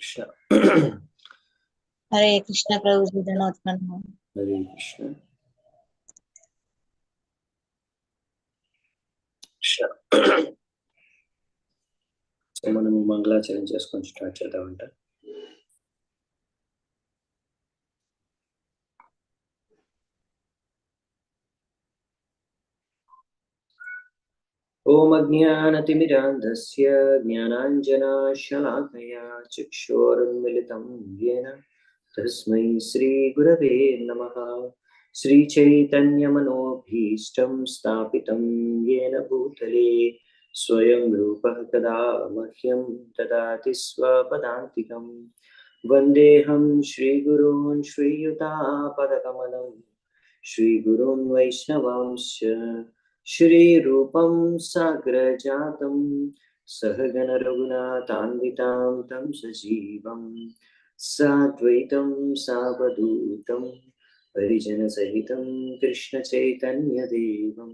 कृष्ण। हरे कृष्ण प्रभु जी धन्यवाद। हरे कृष्ण कृष्ण। సో మనము మంగళాచరణ చేసుకొని స్టార్ట్ చేద్దామంట. ఓం అజ్ఞానతిమిరాంధస్య జ్ఞానాంజనాశలాకయా చక్షురున్మిలితం యేన తస్మై శ్రీగురవే నమః. శ్రీచైతన్యమనోభీష్టం స్థాపితం యేన భూతలే స్వయం రూపః కదా మహ్యం దదాతి స్వపదాంతికం. వందేహం శ్రీగురూన్ శ్రీయుతాపదకమలం శ్రీగురూన్ వైష్ణవాంశ్చ श्रीरूपं साग्रजातं सहगण रघुनाथान्वितां तं सजीवं साद्वैतं सावधूतं परिजनसहितं कृष्णचैतन्यदेवं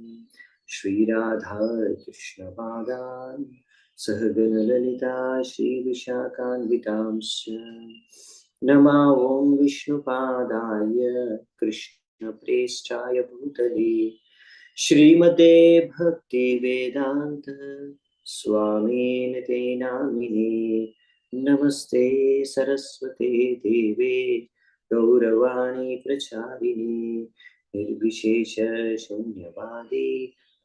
श्रीराधा कृष्णपादान् सहगण ललिता श्रीविशाखान्वितांश्च नमः. ॐ विष्णुपादाय कृष्णप्रेष्ठाय भूतले श्रीमते भक्ति वेदांत स्वामिनिते नामिने. नमस्ते सरस्वते देवे गौरवाणी प्रचारिणे निर्विशेष शून्यवादी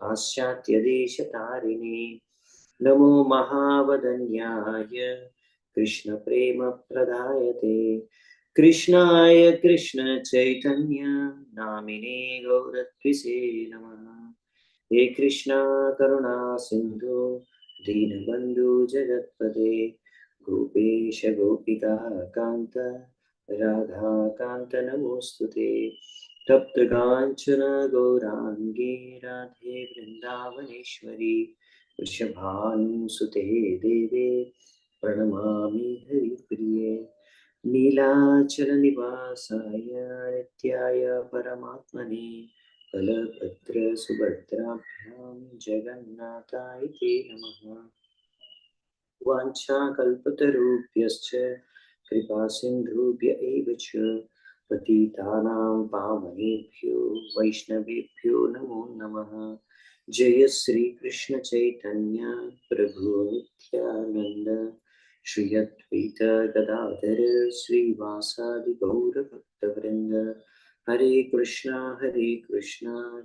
पाश्चात्य देश तारिणे. नमो महावदन्याय कृष्ण प्रेम प्रदायते कृष्णाय कृष्ण चैतन्य नामिने गौरत्विसे नमः. हे कृष्णा करुणा सिंधु दीनबंधु जगत्पते गोपेश गोपिका कांत राधा कांत नमोस्तुते. तप्त कांचन गौरांगी राधे वृंदावनेश्वरी वृषभानुसुते देवे प्रणमामि हरिप्रिये. नीलाचल निवासाय नित्याय परमात्मने बलभद्र सुभद्राभ्यां जगन्नाथाय ते नमः. वाञ्छाकल्पतरुभ्यश्च कृपा सिन्धुभ्य एव च पतितानां पावनेभ्यो वैष्णवेभ्यो नमो नमः. जय श्री कृष्ण चैतन्य प्रभु नित्यानंद श्री अद्वैत गदाधर श्रीवासादि गौरभक्तवृंद. हरे कृष्णा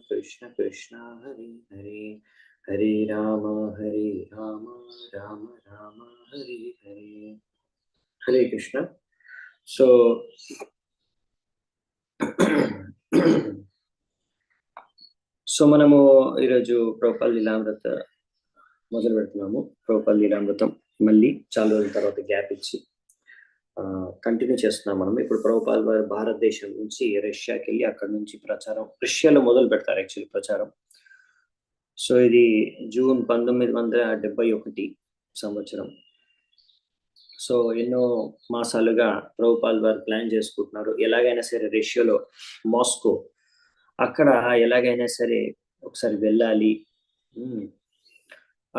कृष्ण कृष्ण हरे हरे हरे राम राम राम हरे हरे. हरे कृष्ण. సో మనము ఈరోజు ప్రభుపాద లీలామృత మొదలు పెడుతున్నాము. ప్రభుపాద లీలామృతం మళ్ళీ చాలా రోజుల తర్వాత గ్యాప్ ఇచ్చి కంటిన్యూ చేస్తున్నాం మనం. ఇప్పుడు ప్రభుపాద వారు భారతదేశం నుంచి రష్యాకి వెళ్ళి అక్కడ నుంచి ప్రచారం రష్యాలో మొదలు పెడతారు యాక్చువల్లీ ప్రచారం. సో ఇది జూన్ 1971 సంవత్సరం. సో ఎన్నో మాసాలుగా ప్రభుపాద వారు ప్లాన్ చేసుకుంటున్నారు ఎలాగైనా సరే రష్యాలో మాస్కో అక్కడ ఎలాగైనా సరే ఒకసారి వెళ్ళాలి,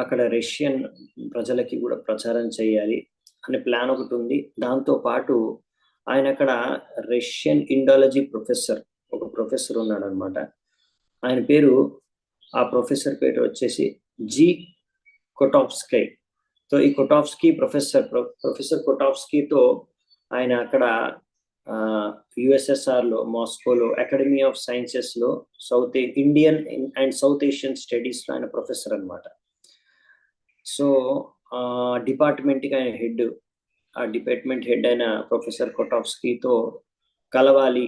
అక్కడ రష్యన్ ప్రజలకి కూడా ప్రచారం చేయాలి అనే ప్లాన్ ఒకటి ఉంది. దాంతో పాటు ఆయన అక్కడ రష్యన్ ఇండాలజీ ఒక ప్రొఫెసర్ ఉన్నాడు అనమాట. ఆయన పేరు, ఆ ప్రొఫెసర్ పేరు వచ్చేసి జి కొటావ్స్కీ. సో ఈ కొటావ్స్కీ ప్రొఫెసర్ కొటావ్స్కీతో ఆయన అక్కడ యుఎస్ఎస్ఆర్ లో మాస్కోలో అకాడమీ ఆఫ్ సైన్సెస్ లో Indian and south Asian studies లో ఆయన ప్రొఫెసర్ అనమాట. సో డిపార్ట్మెంట్ కి ఆయన హెడ్, ఆ డిపార్ట్మెంట్ హెడ్ అయిన ప్రొఫెసర్ కొటావ్స్కీతో కలవాలి.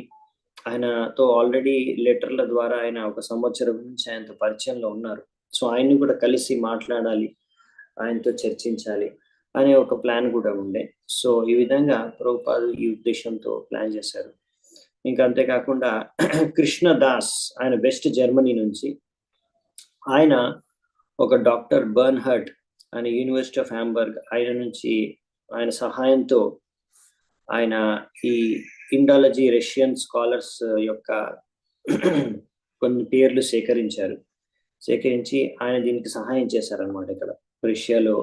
ఆయనతో ఆల్రెడీ లెటర్ల ద్వారా ఆయన 1 సంవత్సరం నుంచి ఆయనతో పరిచయంలో ఉన్నారు. సో ఆయన్ని కూడా కలిసి మాట్లాడాలి, ఆయనతో చర్చించాలి అనే ఒక ప్లాన్ కూడా ఉండే. సో ఈ విధంగా ప్రభుపాద ఈ ఉద్దేశంతో ప్లాన్ చేశారు. ఇంకా అంతేకాకుండా కృష్ణదాస్ ఆయన వెస్ట్ జర్మనీ నుంచి, ఆయన ఒక డాక్టర్ బర్న్హర్ట్ ఆయన యూనివర్సిటీ ఆఫ్ హాంబర్గ్, ఆయన సహాయంతో ఆయన ఈ ఇండాలజీ రష్యన్ స్కాలర్స్ యొక్క కొన్ని పేర్లు సేకరించి ఆయన దీనికి సహాయం చేశారనమాట ఇక్కడ రష్యాలో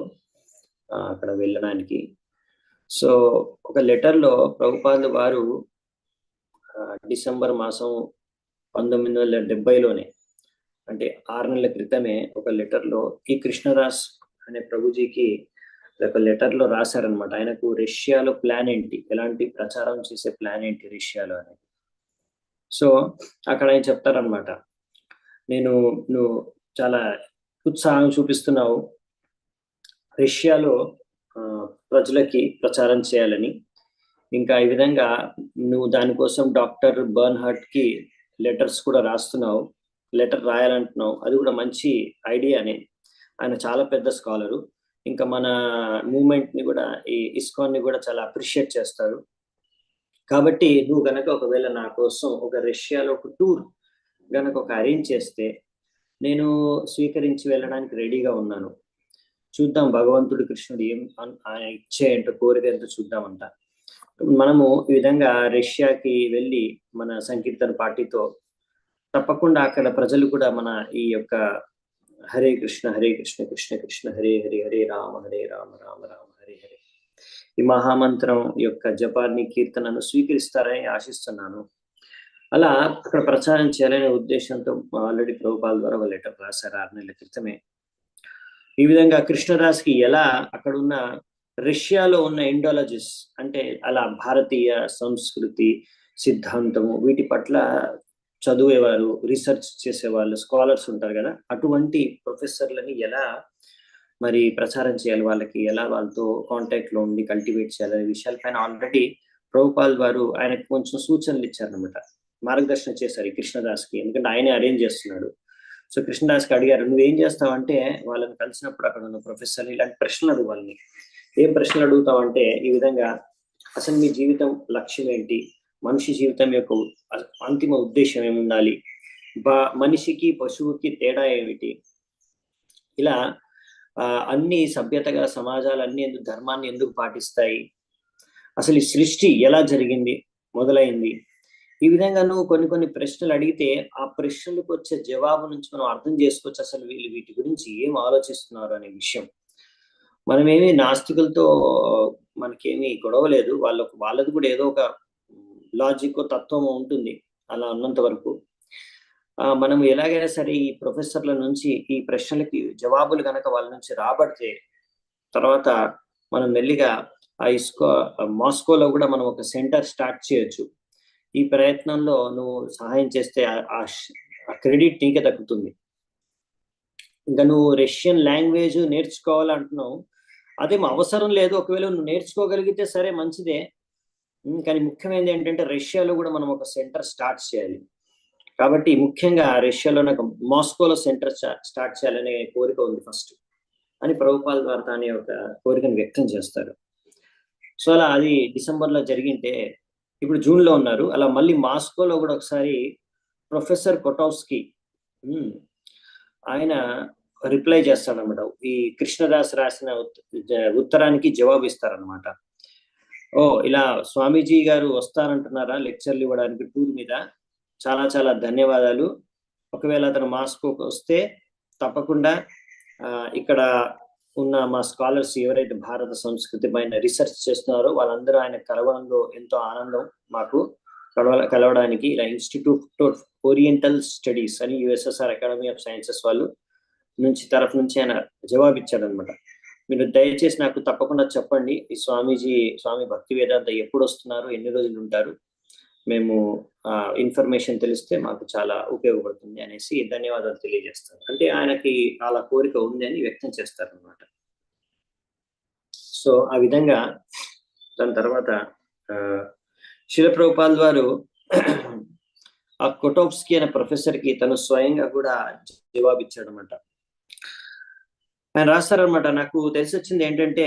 అక్కడ వెళ్ళడానికి. సో ఒక లెటర్లో ప్రభుపాదుల వారు డిసెంబర్ మాసం 1970లోనే, అంటే 6 నెలల క్రితమే ఒక లెటర్లో ఈ కృష్ణదాస్ అనే ప్రభుజీకి ఒక లెటర్లో రాశారనమాట. ఆయనకు రష్యాలో ప్లాన్ ఏంటి, ఎలాంటి ప్రచారం చేసే ప్లాన్ ఏంటి రష్యాలో అని. సో అక్కడ ఆయన చెప్తారనమాట, నువ్వు చాలా ఉత్సాహం చూపిస్తున్నావు రష్యాలో ప్రజలకి ప్రచారం చేయాలని, ఇంకా ఈ విధంగా నువ్వు దానికోసం డాక్టర్ బర్న్హార్ట్ కి లెటర్స్ కూడా రాస్తున్నావు, లెటర్ రాయాలంటున్నావు, అది కూడా మంచి ఐడియానే. ఆయన చాలా పెద్ద స్కాలరు, ఇంకా మన మూమెంట్ ని కూడా, ఈ ఇస్కాన్ ని కూడా చాలా అప్రిషియేట్ చేస్తారు. కాబట్టి నువ్వు గనక ఒకవేళ నా కోసం ఒక రష్యాలో ఒక టూర్ గనక ఒక అరేంజ్ చేస్తే నేను స్వీకరించి వెళ్ళడానికి రెడీగా ఉన్నాను. చూద్దాం భగవంతుడు కృష్ణుడు ఏం ఆయన ఇచ్చే ఏంటో, కోరిక ఎంతో చూద్దామంట. మనము ఈ విధంగా రష్యాకి వెళ్ళి మన సంకీర్తన పార్టీతో తప్పకుండా అక్కడ ప్రజలు కూడా మన ఈ యొక్క హరే కృష్ణ కృష్ణ కృష్ణ హరే హరే, హరే రామ రామ రామ హరే హరే, ఈ మహామంత్రం యొక్క జపాన్ని కీర్తనను స్వీకరిస్తారని ఆశిస్తున్నాను. అలా అక్కడ ప్రచారం చేయాలనే ఉద్దేశంతో ఆల్రెడీ ప్రభుపాల ద్వారా ఒక లెటర్ రాశారు 6 నెలల క్రితమే. ఈ విధంగా కృష్ణదాస్కి ఎలా అక్కడున్న రష్యాలో ఉన్న ఇండాలజిస్ట్, అంటే అలా భారతీయ సంస్కృతి సిద్ధాంతము వీటి పట్ల చదివేవారు, రీసెర్చ్ చేసేవాళ్ళు, స్కాలర్స్ ఉంటారు కదా, అటువంటి ప్రొఫెసర్లని ఎలా మరి ప్రచారం చేయాలి, వాళ్ళకి ఎలా వాళ్ళతో కాంటాక్ట్ లో ఉండి కల్టివేట్ చేయాలనే విషయాలపైన ఆల్రెడీ ప్రభుపాల్ వారు ఆయనకు కొంచెం సూచనలు ఇచ్చారనమాట, మార్గదర్శనం చేశారు ఈ కృష్ణదాస్కి, ఎందుకంటే ఆయనే అరేంజ్ చేస్తున్నాడు. సో కృష్ణదాస్కి అడిగారు, నువ్వేం చేస్తావంటే వాళ్ళని కలిసినప్పుడు అక్కడ ఉన్న ప్రొఫెసర్ ఇలాంటి ప్రశ్నలు అడుగు వాళ్ళని. ఏం ప్రశ్నలు అడుగుతావంటే ఈ విధంగా, అసలు మీ జీవితం లక్ష్యం ఏంటి, మనిషి జీవితం యొక్క అంతిమ ఉద్దేశం ఏముండాలి, మనిషికి పశువుకి తేడా ఏమిటి, ఇలా అన్ని సభ్యతగా సమాజాలు అన్ని ఎందుకు ధర్మాన్ని ఎందుకు పాటిస్తాయి, అసలు ఈ సృష్టి ఎలా జరిగింది మొదలైంది, ఈ విధంగా నువ్వు కొన్ని ప్రశ్నలు అడిగితే ఆ ప్రశ్నలకు వచ్చే జవాబు నుంచి మనం అర్థం చేసుకోవచ్చు అసలు వీళ్ళు వీటి గురించి ఏం ఆలోచిస్తున్నారు అనే విషయం. మనమేమి నాస్తికులతో మనకేమి గొడవ లేదు, వాళ్ళది కూడా ఏదో ఒక లాజిక్ తత్వం ఉంటుంది, అలా ఉన్నంత వరకు మనం ఎలాగైనా సరే ఈ ప్రొఫెసర్ల నుంచి ఈ ప్రశ్నలకి జవాబులు కనుక వాళ్ళ నుంచి రాబడితే తర్వాత మనం మెల్లిగా మాస్కోలో కూడా మనం ఒక సెంటర్ స్టార్ట్ చేయొచ్చు. ఈ ప్రయత్నంలో నువ్వు సహాయం చేస్తే ఆ క్రెడిట్ నీకే దక్కుతుంది. ఇంకా నువ్వు రష్యన్ లాంగ్వేజ్ నేర్చుకోవాలంటున్నావు, అదేం అవసరం లేదు, ఒకవేళ నువ్వు నేర్చుకోగలిగితే సరే మంచిదే, కానీ ముఖ్యమైనది ఏంటంటే రష్యాలో కూడా మనం ఒక సెంటర్ స్టార్ట్ చేయాలి. కాబట్టి ముఖ్యంగా రష్యాలో నాకు మాస్కోలో సెంటర్ స్టార్ట్ చేయాలనే కోరిక ఉంది ఫస్ట్ అని ప్రభుపాల్ వారు అనే ఒక కోరికను వ్యక్తం చేస్తారు. సో అలా అది డిసెంబర్లో జరిగింటే ఇప్పుడు జూన్లో ఉన్నారు, అలా మళ్ళీ మాస్కోలో కూడా ఒకసారి ప్రొఫెసర్ కొటోవ్స్కీ ఆయన రిప్లై చేస్తాడనమాట, ఈ కృష్ణదాస్ రాసిన ఉత్తరానికి జవాబు ఇస్తారనమాట. ఇలా స్వామీజీ గారు వస్తారంటున్నారా లెక్చర్లు ఇవ్వడానికి టూర్ మీద, చాలా చాలా ధన్యవాదాలు, ఒకవేళ అతను మాస్కోకి వస్తే తప్పకుండా ఇక్కడ ఉన్న మా స్కాలర్స్ ఎవరైతే భారత సంస్కృతి పైన రీసెర్చ్ చేస్తున్నారో వాళ్ళందరూ ఆయన కలవడంలో ఎంతో ఆనందం మాకు కలవడానికి. ఇలా ఇన్స్టిట్యూట్ ఆఫ్ ఓరియంటల్ స్టడీస్ అని యుఎస్ఎస్ఆర్ అకాడమీ ఆఫ్ సైన్సెస్ వాళ్ళు తరఫు నుంచి ఆయన జవాబు ఇచ్చాడనమాట. మీరు దయచేసి నాకు తప్పకుండా చెప్పండి ఈ స్వామి భక్తి వేదాంత ఎప్పుడు వస్తున్నారు, ఎన్ని రోజులు ఉంటారు, మేము ఇన్ఫర్మేషన్ తెలిస్తే మాకు చాలా ఉపయోగపడుతుంది అనేసి ధన్యవాదాలు తెలియజేస్తారు. అంటే ఆయనకి అలా కోరిక ఉంది అని వ్యక్తం చేస్తారు అనమాట. సో ఆ విధంగా దాని తర్వాత శిల ప్రభుపాల్ వారు ఆ కొటోవ్స్కీ అనే ప్రొఫెసర్ కి తను స్వయంగా కూడా జవాబిచ్చాడు అనమాట. ఆయన రాస్తారనమాట, నాకు తెలిసి వచ్చింది ఏంటంటే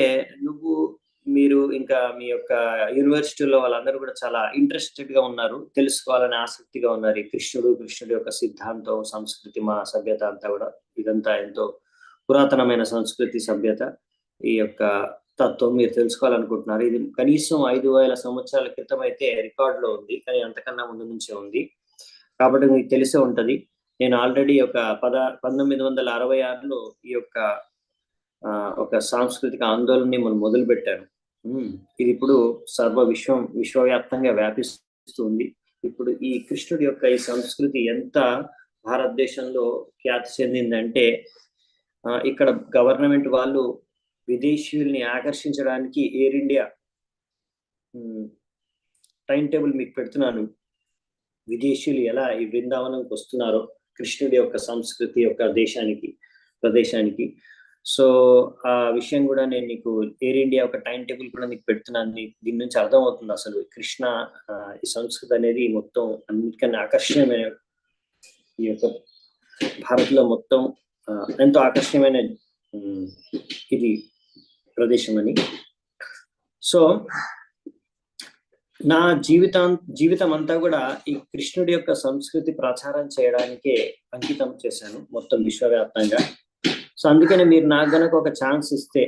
మీరు ఇంకా మీ యొక్క యూనివర్సిటీలో వాళ్ళందరూ కూడా చాలా ఇంట్రెస్టెడ్ గా ఉన్నారు, తెలుసుకోవాలని ఆసక్తిగా ఉన్నారు. ఈ కృష్ణుడి యొక్క సిద్ధాంతం, సంస్కృతి, మా సభ్యత అంతా కూడా ఇదంతా ఎంతో పురాతనమైన సంస్కృతి, సభ్యత, ఈ యొక్క తత్వం మీరు తెలుసుకోవాలనుకుంటున్నారు. ఇది కనీసం 5,000 సంవత్సరాల క్రితం అయితే రికార్డులో ఉంది, కానీ అంతకన్నా ముందు నుంచే ఉంది. కాబట్టి మీకు తెలిసే ఉంటది. నేను ఆల్రెడీ ఒక 1966లో ఈ యొక్క ఒక సాంస్కృతిక ఆందోళనని మనం మొదలు పెట్టాను. ఇది ఇప్పుడు విశ్వవ్యాప్తంగా వ్యాపిస్తుంది. ఇప్పుడు ఈ కృష్ణుడి యొక్క ఈ సంస్కృతి ఎంత భారతదేశంలో ఖ్యాతి చెందిందంటే ఇక్కడ గవర్నమెంట్ వాళ్ళు విదేశీయుల్ని ఆకర్షించడానికి ఎయిర్ ఇండియా టైం టేబుల్ మీకు పెడుతున్నాను. విదేశీయులు ఎలా ఈ బృందావనంకి వస్తున్నారో కృష్ణుడి యొక్క సంస్కృతి యొక్క ప్రదేశానికి. సో ఆ విషయం కూడా నేను నీకు ఎయిర్ ఇండియా ఒక టైం టేబుల్ కూడా నీకు పెడుతున్నాను. దీని నుంచి అర్థమవుతుంది అసలు కృష్ణ ఈ సంస్కృతి అనేది మొత్తం అన్నిటికన్నా ఆకర్షణీయమైన ఈ యొక్క భారత్లో మొత్తం ఎంతో ఆకర్షణీయమైన ఇది ప్రదేశం అని. సో నా జీవితం అంతా కూడా ఈ కృష్ణుడి యొక్క సంస్కృతి ప్రచారం చేయడానికే అంకితం చేశాను మొత్తం విశ్వవ్యాప్తంగా. సో అందుకనే మీరు నాకు గనక ఒక ఛాన్స్ ఇస్తే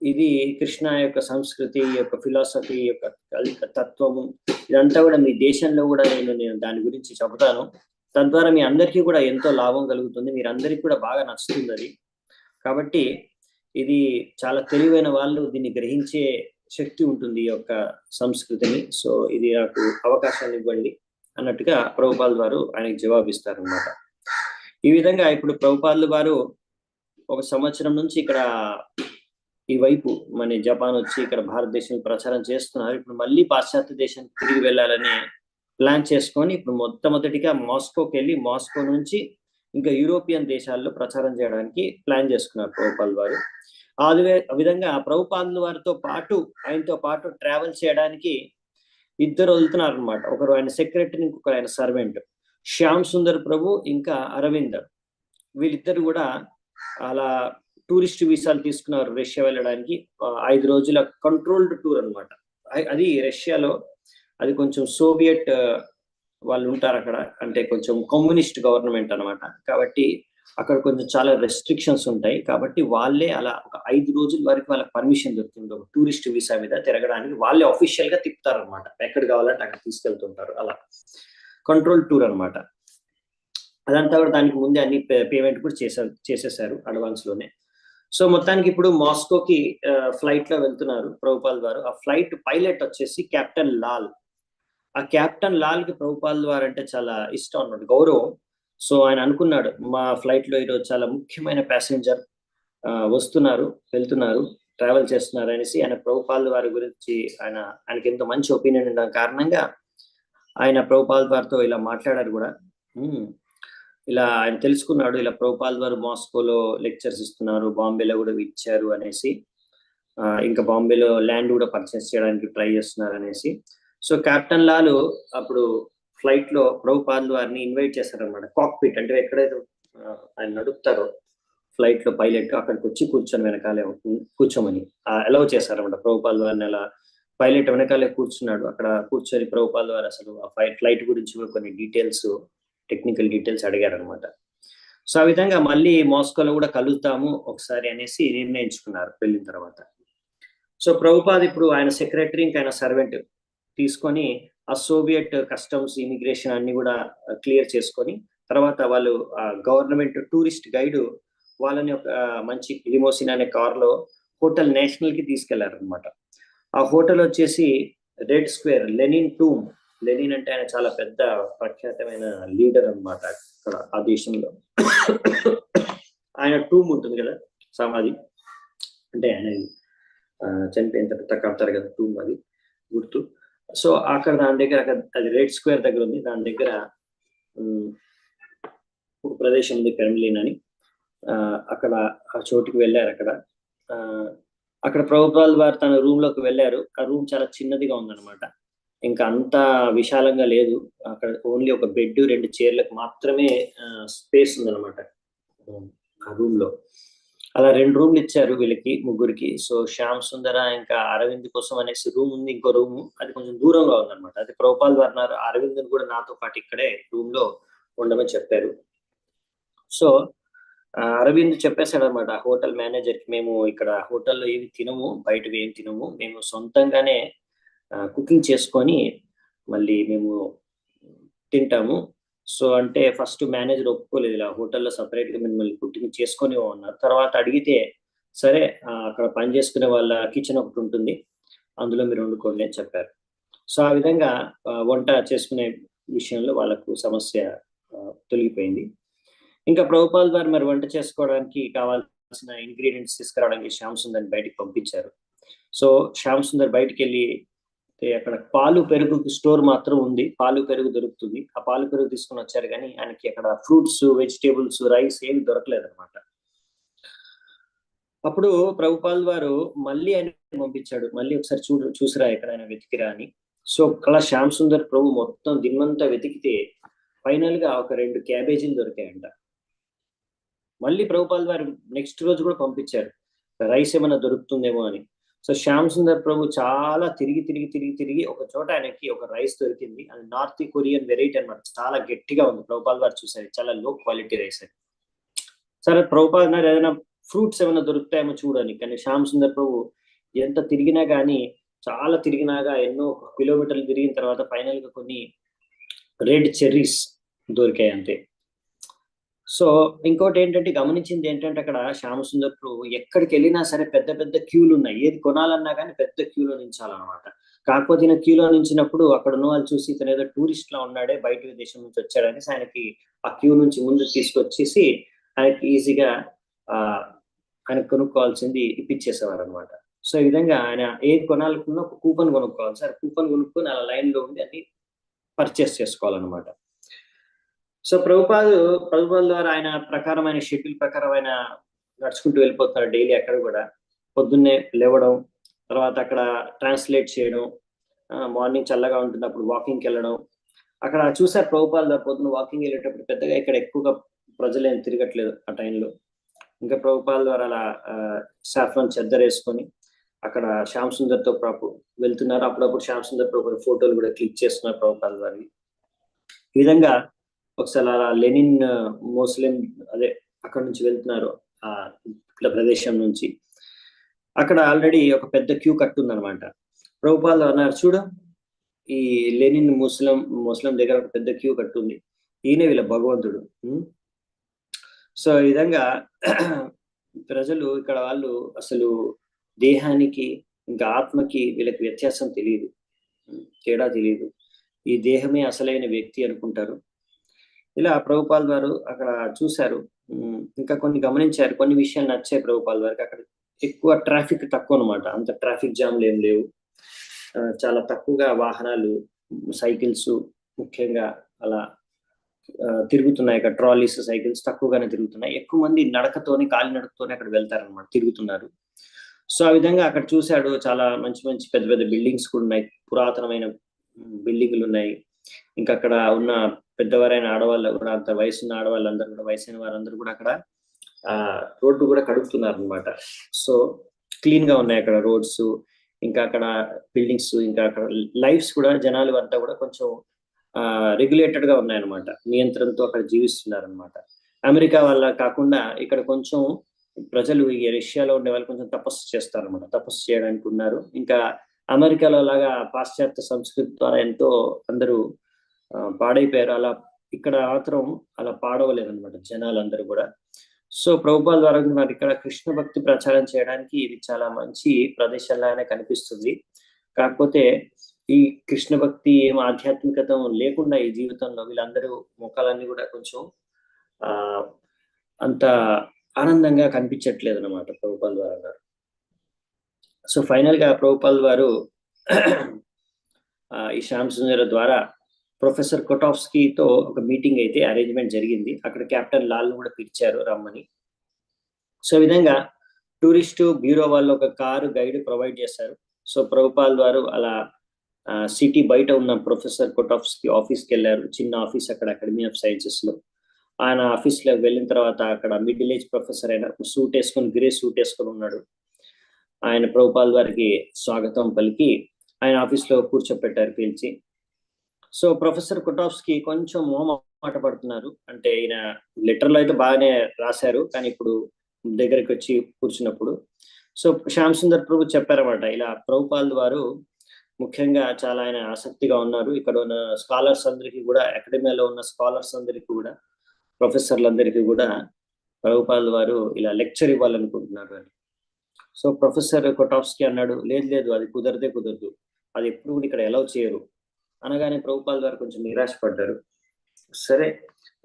ఇది కృష్ణ యొక్క సంస్కృతి యొక్క ఫిలాసఫీ యొక్క తత్వము ఇదంతా కూడా మీ దేశంలో కూడా నేను దాని గురించి చెబుతాను. తద్వారా మీ అందరికీ కూడా ఎంతో లాభం కలుగుతుంది, మీరందరికీ కూడా బాగా నచ్చుతుంది అది. కాబట్టి ఇది చాలా తెలివైన వాళ్ళు దీన్ని గ్రహించే శక్తి ఉంటుంది ఈ యొక్క సంస్కృతిని. సో ఇది నాకు అవకాశాన్ని ఇవ్వండి అన్నట్టుగా ప్రభుపాదుల వారు ఆయనకి జవాబిస్తారనమాట. ఈ విధంగా ఇప్పుడు ప్రభుపాదుల వారు 1 సంవత్సరం నుంచి ఇక్కడ ఈ వైపు మన జపాన్ వచ్చి ఇక్కడ భారతదేశం ప్రచారం చేస్తున్నారు. ఇప్పుడు మళ్ళీ పాశ్చాత్య దేశానికి తిరిగి వెళ్ళాలని ప్లాన్ చేసుకొని ఇప్పుడు మొట్టమొదటిగా మాస్కోకి వెళ్ళి మాస్కో నుంచి ఇంకా యూరోపియన్ దేశాల్లో ప్రచారం చేయడానికి ప్లాన్ చేసుకున్నారు ప్రభుపాదుల వారు. ఆ విధంగా ప్రభుపాదుల వారితో పాటు ఆయనతో పాటు ట్రావెల్ చేయడానికి 2 వెళ్తున్నారు అనమాట. ఒకరు ఆయన సెక్రటరీ, ఇంకొకరు ఆయన సర్వెంట్. శ్యామ్ సుందర్ ప్రభు ఇంకా అరవింద్, వీళ్ళిద్దరు కూడా అలా టూరిస్ట్ వీసాలు తీసుకున్నారు రష్యా వెళ్ళడానికి. 5 రోజుల కంట్రోల్డ్ టూర్ అనమాట. అది రష్యాలో అది కొంచెం సోవియట్ వాళ్ళు ఉంటారు అక్కడ, అంటే కొంచెం కమ్యూనిస్ట్ గవర్నమెంట్ అనమాట. కాబట్టి అక్కడ కొంచెం చాలా రెస్ట్రిక్షన్స్ ఉంటాయి. కాబట్టి వాళ్ళే అలా ఒక 5 రోజుల వరకు వాళ్ళకి పర్మిషన్ దొరుకుతుంది ఒక టూరిస్ట్ వీసా మీద తిరగడానికి. వాళ్ళే అఫీషియల్ గా తిప్పుతారు అనమాట, ఎక్కడ కావాలంటే అక్కడ తీసుకెళ్తుంటారు. అలా కంట్రోల్ టూర్ అనమాట. అదంతా కూడా దానికి ముందే అన్ని పేమెంట్ కూడా చేసేసారు అడ్వాన్స్ లోనే. సో మొత్తానికి ఇప్పుడు మాస్కోకి ఫ్లైట్ లో వెళ్తున్నారు ప్రభుపాదుల వారు. ఆ ఫ్లైట్ పైలట్ వచ్చేసి కెప్టెన్ లాల్. ఆ కెప్టెన్ లాల్ కి ప్రభుపాదుల వారు అంటే చాలా ఇష్టం అన్నమాట, గౌరవం. సో ఆయన అనుకున్నాడు, మా ఫ్లైట్ లో ఈరోజు చాలా ముఖ్యమైన ప్యాసింజర్ వెళ్తున్నారు, ట్రావెల్ చేస్తున్నారు అనేసి ఆయన ప్రభుపాదుల వారి గురించి ఆయనకి ఎంతో మంచి ఒపీనియన్ ఉన్న కారణంగా ఆయన ప్రభుపాదుల వారితో ఇలా మాట్లాడారు కూడా. ఇలా ఆయన తెలుసుకున్నాడు, ఇలా ప్రభుపాదుల వారు మాస్కోలో లెక్చర్స్ ఇస్తున్నారు, బాంబేలో కూడా ఇచ్చారు అనేసి, ఇంకా బాంబేలో ల్యాండ్ కూడా పర్చేస్ చేయడానికి ట్రై చేస్తున్నారు అనేసి. సో కెప్టెన్ లాల్ అప్పుడు ఫ్లైట్ లో ప్రభుపాదుల వారిని ఇన్వైట్ చేశారనమాట. కాక్పిట్ అంటే ఎక్కడైతే ఆయన నడుపుతారో ఫ్లైట్ లో పైలట్, అక్కడికి వచ్చి వెనకాలే కూర్చోమని అలౌ చేశారనమాట. ప్రభుపాదుల వారిని అలా పైలట్ వెనకాలే కూర్చున్నాడు. అక్కడ కూర్చొని ప్రభుపాదుల వారు అసలు ఆ ఫ్లైట్ గురించి కూడా కొన్ని డీటెయిల్స్, టెక్నికల్ డీటెయిల్స్ అడిగారనమాట. సో ఆ విధంగా మళ్ళీ మాస్కోలో కూడా కలుద్దాము ఒకసారి అనేసి నిర్ణయించుకున్నారు వెళ్ళిన తర్వాత. సో ప్రభుపాద్ ఇప్పుడు ఆయన సెక్రటరీ ఇంకా ఆయన సర్వెంట్ తీసుకొని ఆ సోవియట్ కస్టమ్స్, ఇమిగ్రేషన్ అన్ని కూడా క్లియర్ చేసుకొని తర్వాత వాళ్ళు గవర్నమెంట్ టూరిస్ట్ గైడ్ వాళ్ళని ఒక మంచి లిమోసిన్ అనే కార్లో హోటల్ నేషనల్ కి తీసుకెళ్లారు అనమాట. ఆ హోటల్ వచ్చేసి red square, Lenin tomb. Lenin అంటే ఆయన చాలా పెద్ద ప్రఖ్యాతమైన లీడర్ అనమాట అక్కడ ఆ దేశంలో. ఆయన టూమ్ ఉంటుంది కదా, సమాధి, అంటే ఆయన చనిపోయిన తర్వాత కడతారు కదా టూమ్, అది గుర్తు. సో అక్కడ దాని దగ్గర అది రెడ్ స్క్వేర్ దగ్గర ఉంది. దాని దగ్గర ఒక ప్రదేశం ఉంది క్రెమ్లిన్ అని, అక్కడ ఆ చోటుకి వెళ్ళారు. అక్కడ ప్రభుపాదుల వారు తన రూమ్ లోకి వెళ్ళారు. ఆ రూమ్ చాలా చిన్నదిగా ఉందన్నమాట, ఇంకా అంత విశాలంగా లేదు. అక్కడ ఓన్లీ ఒక బెడ్, 2 చైర్లకు మాత్రమే స్పేస్ ఉందన్నమాట ఆ రూమ్ లో. అలా 2 రూమ్లు ఇచ్చారు వీళ్ళకి ముగ్గురికి. సో శ్యామ్ సుందర ఇంకా అరవింద్ కోసం అనేసి రూమ్ ఉంది, ఇంకో రూమ్ అది కొంచెం దూరంగా ఉందన్నమాట. అది ప్రభుపాదుల వారు అన్నారు అరవింద్ కూడా నాతో పాటు ఇక్కడే రూమ్ లో ఉండమని చెప్పారు. సో అరవింద్ చెప్పేశాడు అనమాట హోటల్ మేనేజర్ కి, మేము ఇక్కడ హోటల్లో ఏమి తినము, బయటవి ఏమి తినము, మేము సొంతంగానే కుకింగ్ చేసుకొని మళ్ళీ మేము తింటాము. సో అంటే ఫస్ట్ మేనేజర్ ఒప్పుకోలేదు, ఇలా హోటల్లో సపరేట్ గా మిమ్మల్ని కుకింగ్ చేసుకొని ఉన్నారు. తర్వాత అడిగితే సరే అక్కడ పని చేసుకునే వాళ్ళ కిచెన్ ఒకటి ఉంటుంది, అందులో మీరు వండుకోండి అని చెప్పారు. సో ఆ విధంగా వంట చేసుకునే విషయంలో వాళ్ళకు సమస్య తొలగిపోయింది. ఇంకా ప్రభుపాల్ వారు మరి వంట చేసుకోవడానికి కావాల్సిన ఇంగ్రీడియంట్స్ తీసుకురావడానికి శ్యామ్ సుందర్ బయటికి పంపించారు. సో శ్యామ్ సుందర్ బయటికి వెళ్ళి అక్కడ పాలు పెరుగు స్టోర్ మాత్రం ఉంది, పాలు పెరుగు దొరుకుతుంది. ఆ పాలు పెరుగు తీసుకుని వచ్చారు, కానీ ఆయనకి అక్కడ ఫ్రూట్స్, వెజిటేబుల్స్, రైస్ ఏమి దొరకలేదు అనమాట. అప్పుడు ప్రభుపాల్ వారు మళ్ళీ ఆయన పంపించాడు, మళ్ళీ ఒకసారి చూసిరా ఎక్కడైనా వెతికిరా అని. సో అలా శ్యామ్ సుందర్ ప్రభు మొత్తం దిమ్మంతా వెతికితే ఫైనల్ గా ఒక 2 క్యాబేజీలు దొరికాయంట. మళ్ళీ ప్రభుపాల్ వారు నెక్స్ట్ రోజు కూడా పంపించారు, రైస్ ఏమైనా దొరుకుతుందేమో అని. సో శ్యామ్ సుందర్ ప్రభు చాలా తిరిగి ఒక చోట ఆయనకి ఒక రైస్ దొరికింది. అది నార్త్ కొరియన్ వెరైటీ అనమాట, చాలా గట్టిగా ఉంది. ప్రభుపాల్ వారు చూసారు, చాలా లో క్వాలిటీ రైస్ అని. సరే ప్రభుపాల్ గారు ఏదైనా ఫ్రూట్స్ ఏమైనా దొరుకుతాయేమో చూడని, కానీ శ్యామ్ సుందర్ ప్రభు ఎంత తిరిగినా కానీ, చాలా తిరిగినాగా ఎన్నో కిలోమీటర్లు తిరిగిన తర్వాత ఫైనల్ గా కొన్ని రెడ్ చెర్రీస్ దొరికాయి అంతే. సో ఇంకోటి ఏంటంటే గమనించింది ఏంటంటే, అక్కడ శ్యామ్ సుందర్ ప్రభు ఎక్కడికి వెళ్ళినా సరే పెద్ద పెద్ద క్యూలు ఉన్నాయి, ఏది కొనాలన్నా కానీ పెద్ద క్యూలో నించాలన్నమాట. కాకపోతే ఈయన క్యూలో నించినప్పుడు అక్కడ ఉన్న వాళ్ళు చూసి ఇతను ఏదో టూరిస్ట్ లా ఉన్నాడే, బయట దేశం నుంచి వచ్చాడని ఆయనకి ఆ క్యూ నుంచి ముందు తీసుకొచ్చేసి ఆయనకి ఈజీగా ఆయన కొనుక్కోవాల్సింది ఇప్పించేసేవారు అనమాట. సో ఈ విధంగా ఆయన ఏది కొనాలనుకున్నా ఒక కూపన్ కొనుక్కోవాలి సార్, కూపన్ కొనుక్కొని అలా లైన్ లో ఉండి అన్ని పర్చేస్ చేసుకోవాలన్నమాట. సో ప్రభుపాల్ ద్వారా ఆయన ప్రకారం, ఆయన షెడ్యూల్ ప్రకారం ఆయన నడుచుకుంటూ వెళ్ళిపోతున్నారు డైలీ. అక్కడ కూడా పొద్దున్నే లేవడం, తర్వాత అక్కడ ట్రాన్స్లేట్ చేయడం, మార్నింగ్ చల్లగా ఉంటుంది అప్పుడు వాకింగ్కి వెళ్ళడం. అక్కడ చూసారు ప్రభుపాల్ పొద్దున్న వాకింగ్ వెళ్ళేటప్పుడు పెద్దగా ఇక్కడ ఎక్కువగా ప్రజలు ఏం తిరగట్లేదు ఆ టైంలో. ఇంకా ప్రభుపాల్ ద్వారా అలా సాఫ్రాన్ చెద్దరు వేసుకొని అక్కడ శ్యామ్ సుందర్ తో ప్రభు వెళ్తున్నారు. అప్పుడప్పుడు శ్యామ్ సుందర్ ప్రభు ఫోటోలు కూడా క్లిక్ చేస్తున్నారు ప్రభుపాల్ వారి. ఈ విధంగా ఒకసారి అలా లెనిన్ మోస్లిం అదే అక్కడ నుంచి వెళ్తున్నారు ఆ ప్రదేశం నుంచి. అక్కడ ఆల్రెడీ ఒక పెద్ద క్యూ కట్టుందనమాట. ప్రభుపాల్ అన్నారు, చూడు ఈ లెనిన్ ముస్లిం దగ్గర ఒక పెద్ద క్యూ కట్టుంది, ఈయన వీళ్ళ భగవంతుడు. సో ఈ విధంగా ప్రజలు ఇక్కడ వాళ్ళు అసలు దేహానికి ఇంకా ఆత్మకి వీళ్ళకి వ్యత్యాసం తెలియదు, తేడా తెలియదు. ఈ దేహమే అసలైన వ్యక్తి అనుకుంటారు. ఇలా ప్రభుపాల్ వారు అక్కడ చూశారు. ఇంకా కొన్ని గమనించారు, కొన్ని విషయాలు నచ్చాయి ప్రభుపాల్ వారికి. అక్కడ ఎక్కువ ట్రాఫిక్ తక్కువ అనమాట, అంత ట్రాఫిక్ జామ్లు ఏం లేవు. చాలా తక్కువగా వాహనాలు, సైకిల్స్ ముఖ్యంగా అలా తిరుగుతున్నాయి. అక్కడ ట్రాలీస్, సైకిల్స్ తక్కువగానే తిరుగుతున్నాయి. ఎక్కువ మంది కాలినడకతోనే అక్కడ వెళ్తారనమాట, తిరుగుతున్నారు. సో ఆ విధంగా అక్కడ చూశాడు, చాలా మంచి మంచి పెద్ద పెద్ద బిల్డింగ్స్ కూడా ఉన్నాయి, పురాతనమైన బిల్డింగ్లు ఉన్నాయి. ఇంకా అక్కడ ఉన్న పెద్దవారైన ఆడవాళ్ళు కూడా, అంత వయసున్న ఆడవాళ్ళందరూ కూడా, వయసైన వారందరూ కూడా అక్కడ రోడ్డు కూడా కడుగుతున్నారు అనమాట. సో క్లీన్ గా ఉన్నాయి అక్కడ రోడ్స్, ఇంకా అక్కడ బిల్డింగ్స్, ఇంకా అక్కడ లైఫ్స్ కూడా, జనాలు అంతా కూడా కొంచెం రెగ్యులేటెడ్ గా ఉన్నాయన్నమాట, నియంత్రణతో అక్కడ జీవిస్తున్నారు అనమాట. అమెరికా వల్ల కాకుండా ఇక్కడ కొంచెం ప్రజలు, ఈ రష్యాలో ఉండే వాళ్ళు కొంచెం తపస్సు చేస్తారనమాట, తపస్సు చేయడానికి ఉన్నారు. ఇంకా అమెరికాలో లాగా పాశ్చాత్య సంస్కృతి ద్వారా ఎంతో అందరూ పాడైపోయారు, అలా ఇక్కడ మాత్రం అలా పాడవలేదన్నమాట జనాలందరూ కూడా. సో ప్రభుపాల్ ద్వారా మరి ఇక్కడ కృష్ణ భక్తి ప్రచారం చేయడానికి ఇది చాలా మంచి ప్రదేశంలానే కనిపిస్తుంది. కాకపోతే ఈ కృష్ణ భక్తి ఏం ఆధ్యాత్మికత లేకుండా ఈ జీవితంలో వీళ్ళందరూ ముఖాలన్నీ కూడా కొంచెం అంత ఆనందంగా కనిపించట్లేదు అనమాట ప్రభుపాల్ వారు అన్నారు. సో ఫైనల్ గా ప్రభుపాల్ వారు ఈ శ్యామ్ సుందర్ ద్వారా ప్రొఫెసర్ కొటాఫ్స్కీతో ఒక మీటింగ్ అయితే అరేంజ్మెంట్ జరిగింది. అక్కడ కెప్టెన్ లాల్ కూడా పిలిచారు రమ్మని. సో ఈ విధంగా టూరిస్ట్ బ్యూరో వాళ్ళు ఒక కారు గైడ్ ప్రొవైడ్ చేశారు. సో ప్రభుపాల్ వారు అలా సిటీ బయట ఉన్న ప్రొఫెసర్ కొటాఫ్స్కీ ఆఫీస్కి వెళ్ళారు, చిన్న ఆఫీస్ అక్కడ అకాడమీ ఆఫ్ సైన్సెస్ లో. ఆయన ఆఫీస్ లో వెళ్ళిన తర్వాత అక్కడ మిడిల్ ఏజ్ ప్రొఫెసర్ అయిన సూట్ వేసుకొని, గ్రే సూట్ వేసుకొని ఉన్నాడు. ఆయన ప్రభుపాల్ వారికి స్వాగతం పలికి ఆయన ఆఫీస్ లో కూర్చోపెట్టారు పిలిచి. సో ప్రొఫెసర్ కొటాఫ్స్కీ కొంచెం మొహమాట పడుతున్నారు, అంటే ఈయన లెటర్లో అయితే బాగానే రాశారు, కానీ ఇప్పుడు దగ్గరికి వచ్చి కూర్చున్నప్పుడు సో శ్యామ్ సుందర్ ప్రభు చెప్పారన్నమాట, ఇలా ప్రభుపాల్ వారు ముఖ్యంగా చాలా ఆయన ఆసక్తిగా ఉన్నారు, ఇక్కడ ఉన్న స్కాలర్స్ అందరికీ కూడా, అకాడమీలో ఉన్న స్కాలర్స్ అందరికీ కూడా, ప్రొఫెసర్లందరికీ కూడా ప్రభుపాల్ వారు ఇలా లెక్చర్ ఇవ్వాలనుకుంటున్నారు అని. సో ప్రొఫెసర్ కొటాఫ్స్కీ అన్నాడు, లేదు లేదు, అది కుదరదు, అది ఎప్పుడు కూడా ఇక్కడ అలౌ చేయరు అనగానే ప్రభుపాల్ వారు కొంచెం నిరాశపడ్డారు. సరే,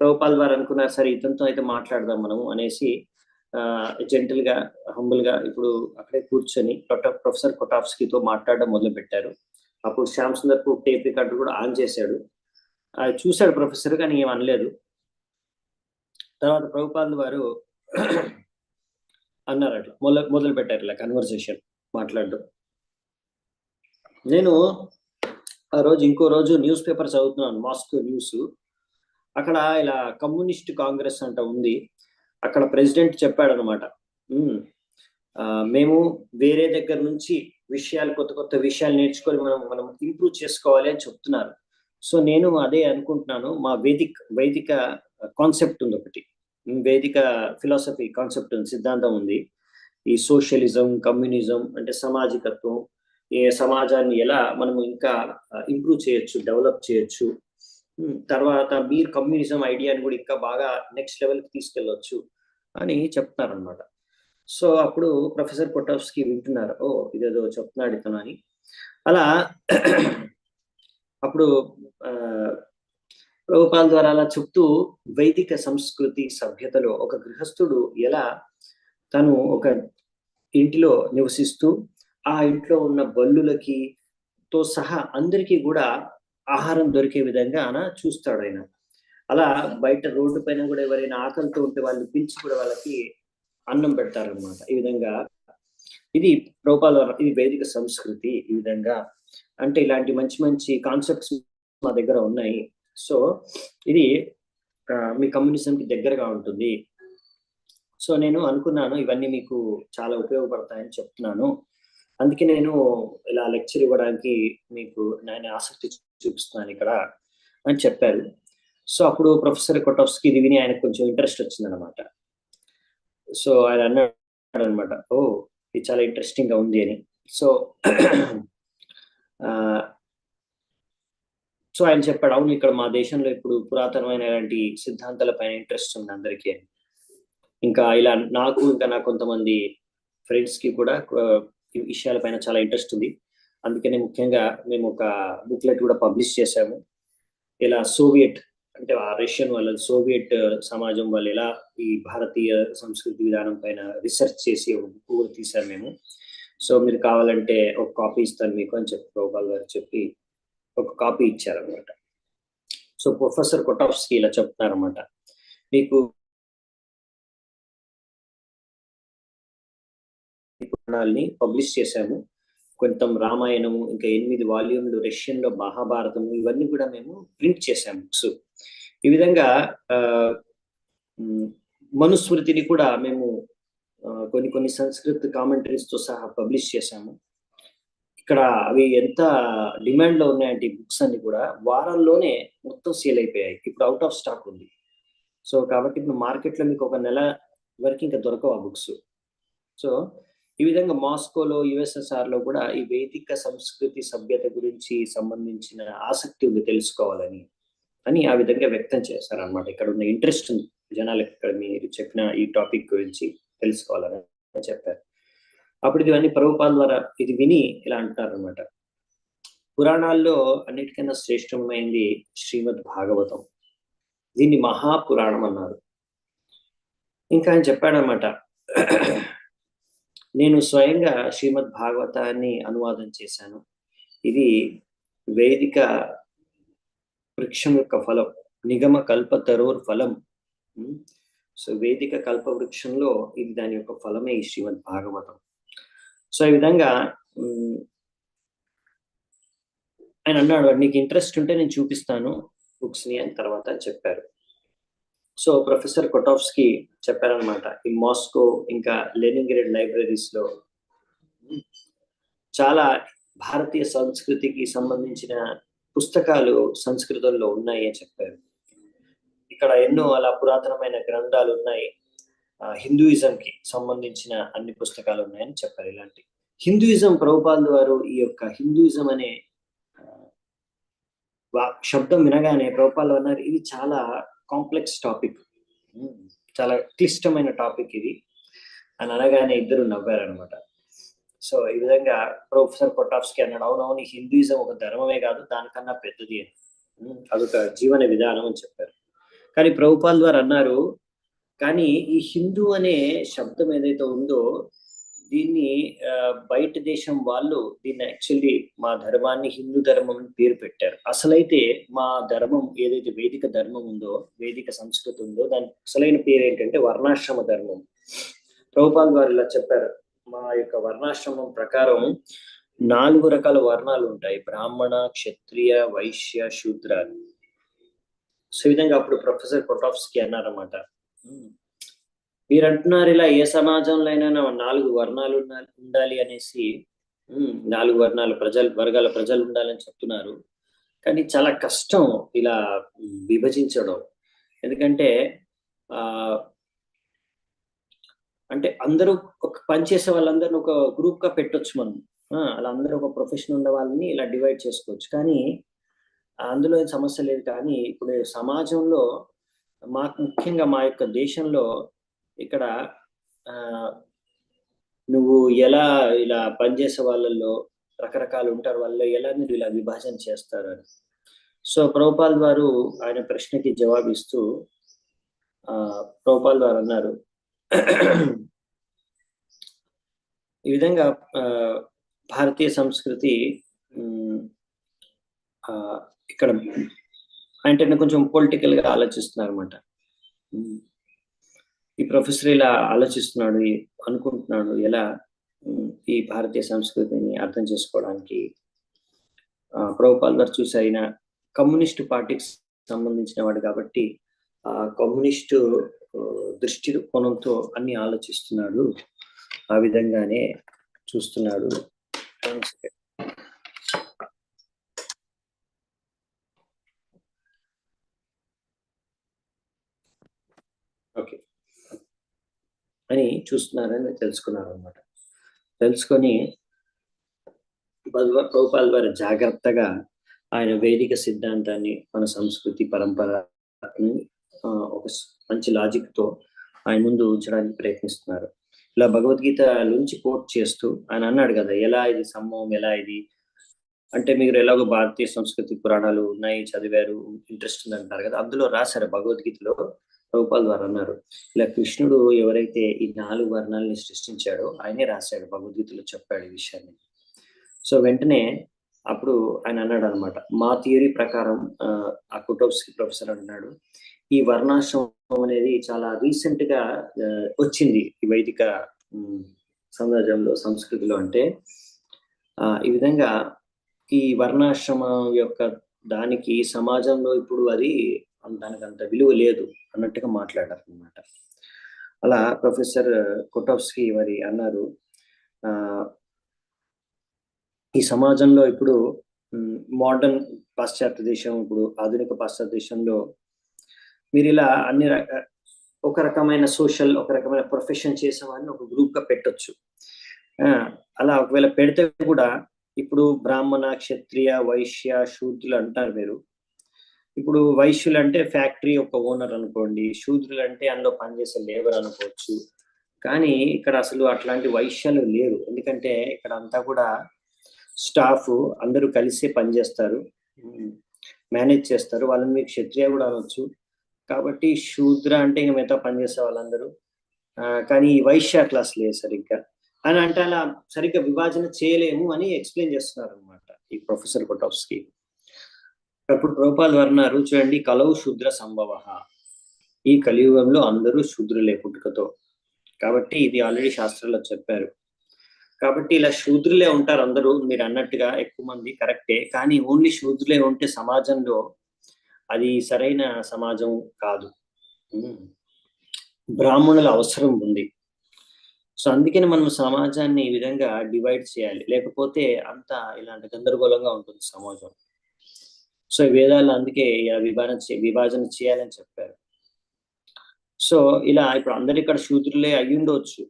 ప్రభుపాల్ వారు అనుకున్నారు, సరే ఇతనితో అయితే మాట్లాడదాం మనము అనేసి జెంటల్ గా, హంబుల్ గా ఇప్పుడు అక్కడే కూర్చొని ప్రొఫెసర్ కొటాఫ్స్కీతో మాట్లాడడం మొదలు పెట్టారు. అప్పుడు శ్యామ్ సుందర్ టేప్ రికార్డర్ కూడా ఆన్ చేశాడు. అది చూశాడు ప్రొఫెసర్, కానీ ఏం అనలేదు. తర్వాత ప్రభుపాల్ వారు అన్నారు, అట్లా మొదలు పెట్టారు ఇలా కన్వర్సేషన్ మాట్లాడడం. నేను ఆ రోజు ఇంకో రోజు న్యూస్ పేపర్ చదువుతున్నాను, మాస్కో న్యూస్. అక్కడ ఇలా కమ్యూనిస్ట్ కాంగ్రెస్ అంట ఉంది. అక్కడ ప్రెసిడెంట్ చెప్పాడు అనమాట, మేము వేరే దగ్గర నుంచి కొత్త విషయాలు నేర్చుకొని మనం ఇంప్రూవ్ చేసుకోవాలి అని చెప్తున్నారు. సో నేను అదే అనుకుంటున్నాను, మా వైదిక కాన్సెప్ట్ ఉంది ఒకటి, వేదిక ఫిలాసఫీ కాన్సెప్ట్ ఉంది, సిద్ధాంతం ఉంది. ఈ సోషలిజం, కమ్యూనిజం అంటే సమాజికత్వం, ఏ సమాజాన్ని ఎలా మనం ఇంకా ఇంప్రూవ్ చేయొచ్చు, డెవలప్ చేయొచ్చు, తర్వాత మీరు కమ్యూనిజం ఐడియాని కూడా ఇంకా బాగా నెక్స్ట్ లెవెల్కి తీసుకెళ్ళొచ్చు అని చెప్తున్నారనమాట. సో అప్పుడు ప్రొఫెసర్ కొటాఫ్స్కీ వింటున్నారు, ఓ ఇదేదో చెప్తున్నాడు ఇతను అని. అలా అప్పుడు ప్రభుపాల్ ద్వారా అలా చెప్తూ వైదిక సంస్కృతి సభ్యతలో ఒక గృహస్థుడు ఎలా తను ఒక ఇంటిలో నివసిస్తూ ఆ ఇంట్లో ఉన్న బల్లులకి తో సహా అందరికీ కూడా ఆహారం దొరికే విధంగా ఆయన చూస్తాడు. ఆయన అలా బయట రోడ్డు పైన కూడా ఎవరైనా ఆకలితో ఉంటే వాళ్ళు పిలిచి కూడా వాళ్ళకి అన్నం పెడతారనమాట. ఈ విధంగా ఇది ప్రభుపాల్ ద్వారా, ఇది వైదిక సంస్కృతి. ఈ విధంగా అంటే ఇలాంటి మంచి మంచి కాన్సెప్ట్స్ మా దగ్గర ఉన్నాయి. సో ఇది మీ కమ్యూనిజంకి దగ్గరగా ఉంటుంది. సో నేను అనుకున్నాను ఇవన్నీ మీకు చాలా ఉపయోగపడతాయని చెప్తున్నాను, అందుకే నేను ఇలా లెక్చర్ ఇవ్వడానికి మీకు నేను ఆసక్తి చూపిస్తున్నాను ఇక్కడ అని చెప్పారు. సో అప్పుడు ప్రొఫెసర్ కొటాఫ్స్కీ ఇది విని ఆయనకు కొంచెం ఇంట్రెస్ట్ వచ్చిందనమాట. సో ఆయన అన్నాడు అనమాట, ఓ ఇది చాలా ఇంట్రెస్టింగ్ గా ఉంది అని. సో సో ఆయన చెప్పాడు, అవును ఇక్కడ మా దేశంలో ఇప్పుడు పురాతనమైన ఇలాంటి సిద్ధాంతాల పైన ఇంట్రెస్ట్ ఉంది అందరికీ అని. ఇంకా ఇలా నాకు ఇంకా నా కొంతమంది ఫ్రెండ్స్ కి కూడా ఈ విషయాలపైన చాలా ఇంట్రెస్ట్ ఉంది. అందుకనే ముఖ్యంగా మేము ఒక బుక్లెట్ కూడా పబ్లిష్ చేశాము. ఇలా సోవియట్ అంటే ఆ రష్యన్ వాళ్ళ సోవియట్ సమాజం వాళ్ళు ఎలా ఈ భారతీయ సంస్కృతి విధానం పైన రీసెర్చ్ చేసి ఒక బుక్ కూడా తీశారు మేము. సో మీరు కావాలంటే ఒక కాపీ ఇస్తాను మీకు అని చెప్పి ప్రభుపాల్ గారు చెప్పి ఒక కాపీ ఇచ్చారనమాట. సో ప్రొఫెసర్ కొటాఫ్స్కీ ఇలా చెప్తున్నారన్నమాట, మీకు పురాణాలని పబ్లిష్ చేశాము, కొంత రామాయణము, ఇంకా 8 వాల్యూమ్లు రష్యన్ లో మహాభారతము, ఇవన్నీ కూడా మేము ప్రింట్ చేశాము బుక్స్. ఈ విధంగా మనుస్మృతిని కూడా మేము కొన్ని సంస్కృత కామెంటరీస్ తో సహా పబ్లిష్ చేశాము. ఇక్కడ అవి ఎంత డిమాండ్ లో ఉన్నాయంటే ఈ బుక్స్ అన్ని కూడా వారాల్లోనే మొత్తం సేల్ అయిపోయాయి. ఇప్పుడు అవుట్ ఆఫ్ స్టాక్ ఉంది. సో కాబట్టి ఇప్పుడు మార్కెట్ లో మీకు ఒక నెల వరకు ఇంకా దొరకవు ఆ బుక్స్. సో ఈ విధంగా మాస్కోలో, యుఎస్ఎస్ఆర్ లో కూడా ఈ వేదిక సంస్కృతి సభ్యత గురించి సంబంధించిన ఆసక్తి ఉంది తెలుసుకోవాలని ఆ విధంగా వ్యక్తం చేశారనమాట. ఇక్కడ ఉన్న ఇంట్రెస్ట్ ఉంది జనాలకు, ఇక్కడ మీరు చెప్పిన ఈ టాపిక్ గురించి తెలుసుకోవాలని చెప్పారు. అప్పుడు ఇవన్నీ ప్రభుపాల్ ద్వారా ఇది విని ఇలా అంటారు అనమాట, పురాణాల్లో అన్నిటికన్నా శ్రేష్టమైంది శ్రీమద్ భాగవతం, దీన్ని మహాపురాణం అన్నారు. ఇంకా ఆయన చెప్పాడనమాట, నేను స్వయంగా శ్రీమద్ భాగవతాన్ని అనువాదం చేశాను, ఇది వేదిక వృక్షం యొక్క ఫలం, నిగమ కల్ప తరోర్ ఫలం. సో వేదిక కల్ప వృక్షంలో ఇది దాని యొక్క ఫలమే ఈ శ్రీమద్ భాగవతం. సో ఈ విధంగా ఆయన అన్నాడు, నీకు ఇంట్రెస్ట్ ఉంటే నేను చూపిస్తాను బుక్స్ ని అని తర్వాత చెప్పారు. సో ప్రొఫెసర్ కొటాఫ్స్కీ చెప్పారనమాట, ఈ మాస్కో ఇంకా లెనిన్గ్రాడ్ లైబ్రరీస్ లో చాలా భారతీయ సంస్కృతికి సంబంధించిన పుస్తకాలు సంస్కృతంలో ఉన్నాయి అని చెప్పారు. ఇక్కడ ఎన్నో అలా పురాతనమైన గ్రంథాలు ఉన్నాయి, హిందూయిజం కి సంబంధించిన అన్ని పుస్తకాలు ఉన్నాయని చెప్పారు. ఇలాంటి హిందూయిజం, ప్రభుపాల్ వారు ఈ యొక్క హిందూయిజం అనే శబ్దం వినగానే ప్రభుపాల్ అన్నారు, ఇది చాలా కాంప్లెక్స్ టాపిక్, చాలా క్లిష్టమైన టాపిక్ ఇది అని అనగానే ఇద్దరు నవ్వారనమాట. సో ఈ విధంగా ప్రొఫెసర్ కొటాఫ్స్కీ అన్నాడు, అవునవును హిందూయిజం ఒక ధర్మమే కాదు, దానికన్నా పెద్దది అని. అదొక జీవన విధానం అని చెప్పారు. కానీ ప్రభుపాల్ వారు అన్నారు, కానీ ఈ హిందూ అనే శబ్దం ఏదైతే ఉందో దీన్ని బయట దేశం వాళ్ళు దీన్ని యాక్చువల్లీ మా ధర్మాన్ని హిందూ ధర్మం అని పేరు పెట్టారు. అసలైతే మా ధర్మం ఏదైతే వేదిక ధర్మం ఉందో, వేదిక సంస్కృతి ఉందో, దాని అసలైన పేరు ఏంటంటే వర్ణాశ్రమ ధర్మం. ప్రభుపాల్ వారు ఇలా చెప్పారు, మా యొక్క వర్ణాశ్రమం ప్రకారం 4 రకాల వర్ణాలు ఉంటాయి, బ్రాహ్మణ, క్షత్రియ, వైశ్య, శూద్ర. సో ఈ విధంగా అప్పుడు ప్రొఫెసర్ కొటాఫ్స్కీ అన్నారన్నమాట, మీరు అంటున్నారు ఇలా ఏ సమాజంలో అయినా 4 వర్ణాలు ఉండాలి అనేసి, 4 వర్గాల ప్రజలు ఉండాలని చెప్తున్నారు, కానీ చాలా కష్టం ఇలా విభజించడం. ఎందుకంటే అంటే అందరూ ఒక పనిచేసే వాళ్ళందరినీ ఒక గ్రూప్ గా పెట్టొచ్చు మనం, అలా అందరూ ఒక ప్రొఫెషన్ ఉన్న వాళ్ళని ఇలా డివైడ్ చేసుకోవచ్చు, కానీ అందులో ఏం సమస్య లేదు. కానీ ఇప్పుడు సమాజంలో మాకు ముఖ్యంగా మా యొక్క దేశంలో ఇక్కడ నువ్వు ఎలా ఇలా పనిచేసే వాళ్ళల్లో రకరకాలు ఉంటారు, వాళ్ళు ఎలా మీరు ఇలా విభజన చేస్తారు అని. సో ప్రభుపాల్ వారు ఆయన ప్రశ్నకి జవాబిస్తూ ప్రభుపాల్ వారు అన్నారు, ఈ విధంగా భారతీయ సంస్కృతి ఇక్కడ అంటే కొంచెం పొలిటికల్ గా ఆలోచిస్తున్నారు అనమాట. ఈ ప్రొఫెసర్ ఇలా ఆలోచిస్తున్నాడు, అనుకుంటున్నాడు ఎలా ఈ భారతీయ సంస్కృతిని అర్థం చేసుకోవడానికి. ప్రభుపాల్ గారు చూసి ఆయన కమ్యూనిస్టు పార్టీకి సంబంధించిన వాడు కాబట్టి ఆ కమ్యూనిస్టు దృష్టి కోణంతో అన్ని ఆలోచిస్తున్నాడు, ఆ విధంగానే చూస్తున్నాడు. ఓకే అని చూస్తున్నారని తెలుసుకున్నారు అనమాట. తెలుసుకొని ప్రభుపాల్ వారు జాగ్రత్తగా ఆయన వేదిక సిద్ధాంతాన్ని, మన సంస్కృతి పరంపరని ఒక మంచి లాజిక్ తో ఆయన ముందు ఉంచడానికి ప్రయత్నిస్తున్నారు. ఇలా భగవద్గీత నుంచి కోట్ చేస్తూ ఆయన అన్నాడు కదా, ఎలా ఇది సంభవం, ఎలా ఇది అంటే మీరు ఎలాగో భారతీయ సంస్కృతి పురాణాలు ఉన్నాయి, చదివారు, ఇంట్రెస్ట్ ఉంది అంటారు కదా, అందులో రాశారు భగవద్గీతలో ప్రభుపాల్ వారు అన్నారు, ఇలా కృష్ణుడు ఎవరైతే ఈ 4 వర్ణాలని సృష్టించాడో ఆయనే రాశాడు, భగవద్గీతలో చెప్పాడు ఈ విషయాన్ని. సో వెంటనే అప్పుడు ఆయన అన్నాడు అనమాట, మా థియరీ ప్రకారం ఆ కొటాఫ్స్కీ ప్రొఫెసర్ అన్నాడు, ఈ వర్ణాశ్రమం అనేది చాలా రీసెంట్ గా వచ్చింది ఈ వైదిక సమాజంలో, సంస్కృతిలో. అంటే ఈ విధంగా ఈ వర్ణాశ్రమం యొక్క దానికి సమాజంలో ఇప్పుడు అది దానికి అంత విలువ లేదు అన్నట్టుగా మాట్లాడారు అనమాట. అలా ప్రొఫెసర్ కొటాఫ్స్కీ వారి అన్నారు, ఈ సమాజంలో ఇప్పుడు మోడర్న్ పాశ్చాత్య దేశం, ఇప్పుడు ఆధునిక పాశ్చాత్య దేశంలో మీరు ఇలా అన్ని ఒక రకమైన సోషల్, ఒక రకమైన ప్రొఫెషన్ చేసే వారిని ఒక గ్రూప్ గా పెట్టొచ్చు. అలా ఒకవేళ పెడితే కూడా ఇప్పుడు బ్రాహ్మణ, క్షత్రియ, వైశ్య, శూద్రులు అంటారు మీరు. ఇప్పుడు వైశ్యులు అంటే ఫ్యాక్టరీ ఒక ఓనర్ అనుకోండి, శూద్రులు అంటే అందులో పనిచేసే లేబర్ అనుకోవచ్చు. కానీ ఇక్కడ అసలు అట్లాంటి వైశ్యాలు లేరు, ఎందుకంటే ఇక్కడ అంతా కూడా స్టాఫ్ అందరూ కలిసి పనిచేస్తారు, మేనేజ్ చేస్తారు. వాళ్ళని మీకు క్షత్రియ కూడా అనొచ్చు. కాబట్టి శూద్ర అంటే ఇంక మిగతా పనిచేసే వాళ్ళందరూ. కానీ ఈ వైశ్య క్లాస్ లేదు సరిగ్గా అని అంటే అలా సరిగ్గా విభజన చేయలేము అని ఎక్స్ప్లెయిన్ చేస్తున్నారు అనమాట ఈ ప్రొఫెసర్ కొటాఫ్స్కీ. అప్పుడు ప్రభుపాల్ వారు అన్నారు, చూడండి, కలవు శూద్ర సంభవ, ఈ కలియుగంలో అందరూ శూద్రులే పుట్టుకతో, కాబట్టి ఇది ఆల్రెడీ శాస్త్రాల్లో చెప్పారు. కాబట్టి ఇలా శూద్రులే ఉంటారు అందరూ, మీరు అన్నట్టుగా ఎక్కువ మంది కరెక్టే, కానీ ఓన్లీ శూద్రులే ఉంటే సమాజంలో అది సరైన సమాజం కాదు, బ్రాహ్మణుల అవసరం ఉంది. సో అందుకని మనం సమాజాన్ని ఈ విధంగా డివైడ్ చేయాలి, లేకపోతే అంతా ఇలాంటి గందరగోళంగా ఉంటుంది సమాజం. సో వేదాలు అందుకే విభజన చేయాలని చెప్పారు. సో ఇలా ఇప్పుడు అందరు ఇక్కడ శూద్రులే అయ్యి ఉండవచ్చు,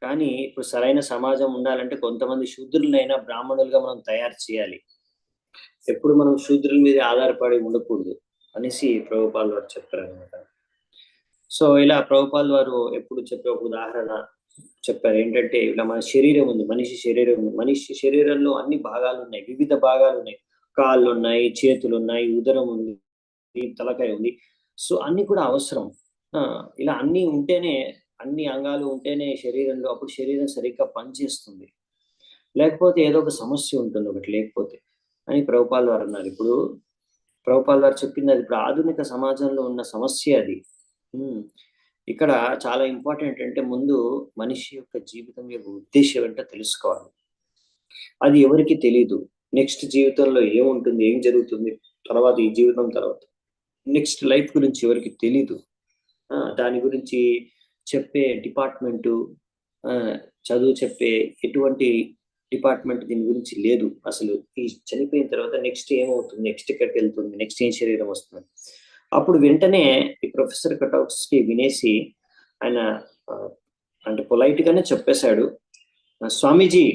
కానీ ఇప్పుడు సరైన సమాజం ఉండాలంటే కొంతమంది శూద్రులైనా బ్రాహ్మణులుగా మనం తయారు చేయాలి. ఎప్పుడు మనం శూద్రుల మీద ఆధారపడి ఉండకూడదు అనేసి ప్రభుపాల్ వారు చెప్పారు అనమాట. సో ఇలా ప్రభుపాల్ వారు ఎప్పుడు చెప్పే ఒక ఉదాహరణ, చెప్పారు ఏంటంటే ఇలా మన శరీరం ఉంది, మనిషి శరీరం ఉంది, మనిషి శరీరంలో అన్ని భాగాలు ఉన్నాయి, వివిధ భాగాలు ఉన్నాయి, కాళ్ళు ఉన్నాయి, చేతులు ఉన్నాయి, ఉదరం ఉంది, తలకాయ ఉంది. సో అన్ని కూడా అవసరం. ఇలా అన్ని ఉంటేనే, అన్ని అంగాలు ఉంటేనే శరీరంలో అప్పుడు శరీరం సరిగ్గా పనిచేస్తుంది. లేకపోతే ఏదో ఒక సమస్య ఉంటుంది ఒకటి లేకపోతే అని ప్రభుపాల్ వారు అన్నారు. ఇప్పుడు ప్రభుపాల్ వారు చెప్పింది అది ఇప్పుడు ఆధునిక సమాజంలో ఉన్న సమస్య అది. ఇక్కడ చాలా ఇంపార్టెంట్ అంటే ముందు మనిషి యొక్క జీవితం యొక్క ఉద్దేశం ఏంటో తెలుసుకోవాలి. అది ఎవరికి తెలీదు. నెక్స్ట్ జీవితంలో ఏముంటుంది, ఏం జరుగుతుంది, తర్వాత ఈ జీవితం తర్వాత నెక్స్ట్ లైఫ్ గురించి ఎవరికి తెలీదు. దాని గురించి చెప్పే డిపార్ట్మెంటు, చదువు చెప్పే ఎటువంటి డిపార్ట్మెంట్ దీని గురించి లేదు. అసలు ఈ చనిపోయిన తర్వాత నెక్స్ట్ ఏమవుతుంది, నెక్స్ట్ ఎక్కడికి వెళ్తుంది, నెక్స్ట్ ఏం శరీరం వస్తుంది. అప్పుడు వెంటనే ఈ ప్రొఫెసర్ కటౌస్కి వినేసి ఆయన అంటే పొలైట్ గానే చెప్పేశాడు, స్వామీజీ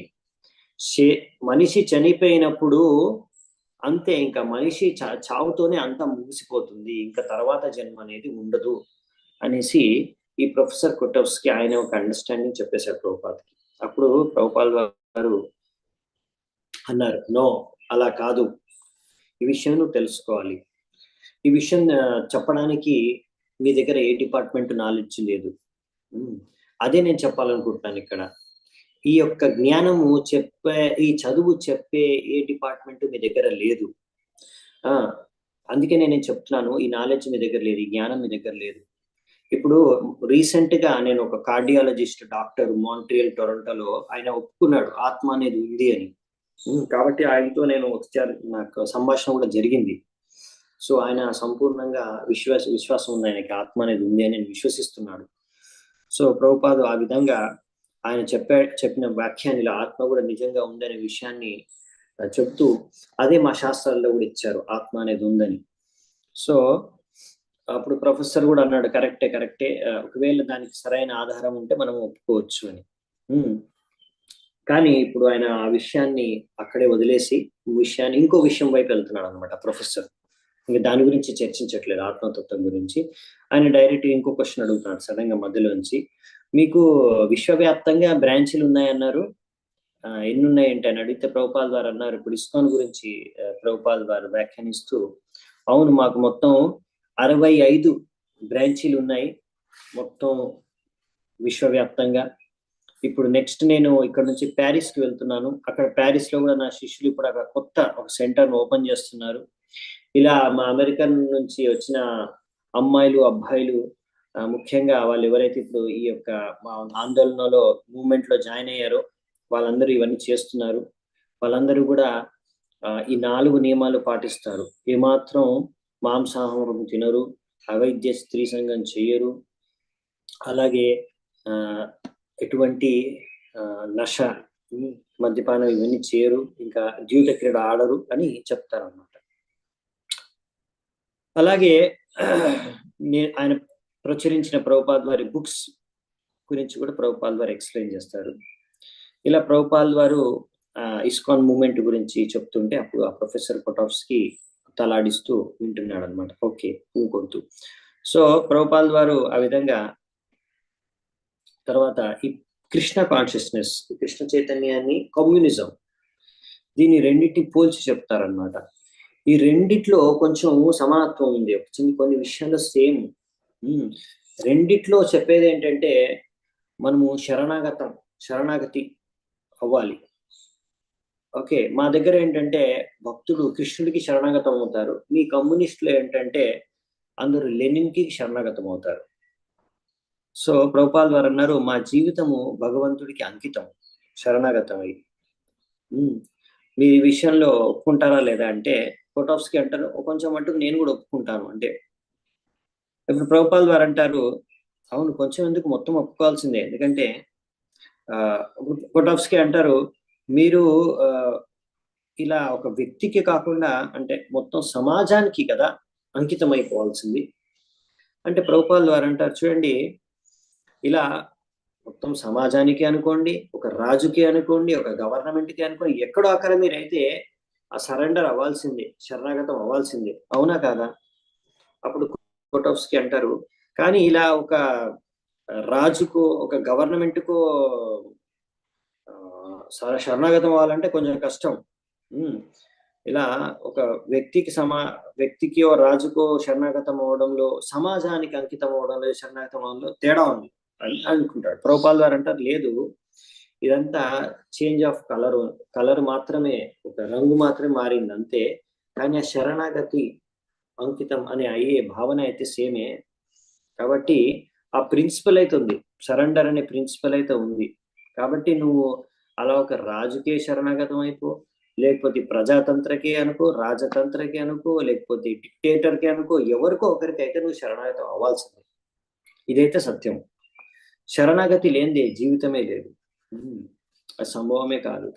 మనిషి చనిపోయినప్పుడు అంతే, ఇంకా మనిషి చావుతోనే అంతా ముగిసిపోతుంది, ఇంకా తర్వాత జన్మ అనేది ఉండదు అనేసి ఈ ప్రొఫెసర్ కొటౌస్కి ఆయన ఒక అండర్స్టాండింగ్ చెప్పేశారు ప్రభుపాద్కి. అప్పుడు ప్రభుపాల్ గారు అన్నారు, నో అలా కాదు, ఈ విషయం నువ్వు తెలుసుకోవాలి. ఈ విషయం చెప్పడానికి మీ దగ్గర ఏ డిపార్ట్మెంట్ నాలెడ్జ్ లేదు. అదే నేను చెప్పాలనుకుంటున్నాను ఇక్కడ. ఈ యొక్క జ్ఞానము చెప్పే, ఈ చదువు చెప్పే ఏ డిపార్ట్మెంట్ మీ దగ్గర లేదు. అందుకే నేను చెప్తున్నాను, ఈ నాలెడ్జ్ మీ దగ్గర లేదు, ఈ జ్ఞానం మీ దగ్గర లేదు. ఇప్పుడు రీసెంట్ గా నేను ఒక కార్డియాలజిస్ట్ డాక్టర్ మాంట్రియల్ టొరంటోలో ఆయన ఒప్పుకున్నాడు ఆత్మ అనేది ఉంది అని. కాబట్టి ఆయనతో నేను ఒకసారి నాకు సంభాషణ కూడా జరిగింది. సో ఆయన సంపూర్ణంగా విశ్వాసం ఉంది, ఆయనకి ఆత్మ అనేది ఉంది అని నేను విశ్వసిస్తున్నాడు. సో ప్రభుపాదు ఆ విధంగా ఆయన చెప్పిన వ్యాఖ్యాన్ని ఇలా ఆత్మ కూడా నిజంగా ఉందనే విషయాన్ని చెప్తూ అదే మా శాస్త్రాల్లో కూడా ఇచ్చారు, ఆత్మ అనేది ఉందని. సో అప్పుడు ప్రొఫెసర్ కూడా అన్నాడు, కరెక్టే, ఒకవేళ దానికి సరైన ఆధారం ఉంటే మనం ఒప్పుకోవచ్చు అని. కానీ ఇప్పుడు ఆయన ఆ విషయాన్ని అక్కడే వదిలేసి ఇంకో విషయం వైపు వెళ్తున్నాడు అనమాట ప్రొఫెసర్. ఇంకా దాని గురించి చర్చించట్లేదు, ఆత్మతత్వం గురించి. ఆయన డైరెక్ట్ ఇంకో క్వశ్చన్ అడుగుతున్నాడు సడన్ గా మధ్యలోంచి, మీకు విశ్వవ్యాప్తంగా బ్రాంచీలు ఉన్నాయన్నారు, ఎన్ని ఉన్నాయంటే అని అడిగితే ప్రభుపాల్ వారు అన్నారు, ఇప్పుడు ఇస్కాన్ గురించి ప్రభుపాల్ వారు వ్యాఖ్యానిస్తూ, అవును మాకు మొత్తం 65 బ్రాంచీలు ఉన్నాయి మొత్తం విశ్వవ్యాప్తంగా. ఇప్పుడు నెక్స్ట్ నేను ఇక్కడ నుంచి ప్యారిస్కి వెళ్తున్నాను, అక్కడ ప్యారిస్ లో కూడా నా శిష్యులు ఇప్పుడు అక్కడ కొత్త ఒక సెంటర్ ఓపెన్ చేస్తున్నారు. ఇలా మా అమెరికన్ నుంచి వచ్చిన అమ్మాయిలు అబ్బాయిలు, ముఖ్యంగా వాళ్ళు ఎవరైతే ఇప్పుడు ఈ యొక్క ఆందోళనలో మూవ్మెంట్ లో జాయిన్ అయ్యారో వాళ్ళందరూ ఇవన్నీ చేస్తున్నారు. వాళ్ళందరూ కూడా ఈ 4 నియమాలు పాటిస్తారు. ఏమాత్రం మాంసాహారం తినరు, అవైద్య స్త్రీ సంఘం చెయ్యరు, అలాగే ఎటువంటి నష, మద్యపానం ఇవన్నీ చేయరు, ఇంకా ద్యూత క్రీడ ఆడరు అని చెప్తారు అన్నమాట. అలాగే ఆయన ప్రచురించిన ప్రభుపాద్ వారి బుక్స్ గురించి కూడా ప్రభుపాద్ వారు ఎక్స్ప్లెయిన్ చేస్తారు. ఇలా ప్రభుపాద్ వారు ఇస్కాన్ మూవ్మెంట్ గురించి చెప్తుంటే అప్పుడు ఆ ప్రొఫెసర్ కొటాఫ్స్కి తలాడిస్తూ వింటున్నాడు అనమాట, ఓకే ఊకొడుతూ. సో ప్రభుపాద్ వారు ఆ విధంగా తర్వాత ఈ కృష్ణ కాన్షియస్నెస్, కృష్ణ చైతన్యాన్ని, కమ్యూనిజం, దీన్ని రెండింటిని పోల్చి చెప్తారనమాట. ఈ రెండిట్లో కొంచెం సమానత్వం ఉంది, కొన్ని విషయాల్లో సేమ్. రెండిట్లో చెప్పేది ఏంటంటే మనము శరణాగతి అవ్వాలి. ఓకే, మా దగ్గర ఏంటంటే భక్తుడు కృష్ణుడికి శరణాగతం అవుతారు, మీ కమ్యూనిస్టులు ఏంటంటే అందరూ లెనిన్కి శరణాగతం అవుతారు. సో ప్రభుపాల్ వారు అన్నారు, మా జీవితము భగవంతుడికి అంకితం, శరణాగతం అయ్యి. మీరు ఈ విషయంలో ఒప్పుకుంటారా లేదా అంటే కొటాఫ్స్కి అంటారు, కొంచెం మటుకు నేను కూడా ఒప్పుకుంటాను అంటే. ఇప్పుడు ప్రభుపాల్ వారు అంటారు, అవును కొంచెం ఎందుకు, మొత్తం ఒప్పుకోవాల్సిందే, ఎందుకంటే కొటాఫ్స్కి అంటారు, మీరు ఇలా ఒక వ్యక్తికి కాకుండా అంటే మొత్తం సమాజానికి కదా అంకితం అయిపోవాల్సింది అంటే. ప్రభుపాల్ వారు అంటారు, చూడండి ఇలా మొత్తం సమాజానికి అనుకోండి, ఒక రాజుకి అనుకోండి, ఒక గవర్నమెంట్కి అనుకోండి, ఎక్కడో అక్కడ మీరైతే ఆ సరెండర్ అవ్వాల్సిందే, శరణాగతం అవ్వాల్సిందే, అవునా కాదా? అప్పుడు కొటాఫ్స్కి అంటారు, కానీ ఇలా ఒక రాజుకు ఒక గవర్నమెంట్కు శరణాగతం అవ్వాలంటే కొంచెం కష్టం. ఇలా ఒక వ్యక్తికి ఓ రాజుకో శరణాగతం అవడంలో, సమాజానికి అంకితం అవడంలో, శరణాగతం అవడంలో తేడా ఉంది అని అనుకుంటాడు. ప్రభుపాల్ గారు అంటారు లేదు, ఇదంతా చేంజ్ ఆఫ్ కలర్ మాత్రమే, ఒక రంగు మాత్రమే మారింది అంతే, కానీ ఆ శరణాగతి అంకితం అనే అయ్యే భావన అయితే సేమే. కాబట్టి ఆ ప్రిన్సిపల్ అయితే ఉంది, సరెండర్ అనే ప్రిన్సిపల్ అయితే ఉంది. కాబట్టి నువ్వు అలా ఒక రాజుకే శరణాగతం అయిపో, లేకపోతే ప్రజాతంత్రకే అనుకో, రాజతంత్రకే అనుకో, లేకపోతే డిక్టేటర్కే అనుకో, ఎవరికో ఒకరికైతే నువ్వు శరణాగతం అవ్వాల్సిందే. ఇదైతే సత్యం. శరణాగతి లేనిదే జీవితమే లేదు, అది సంభవమే కాదు.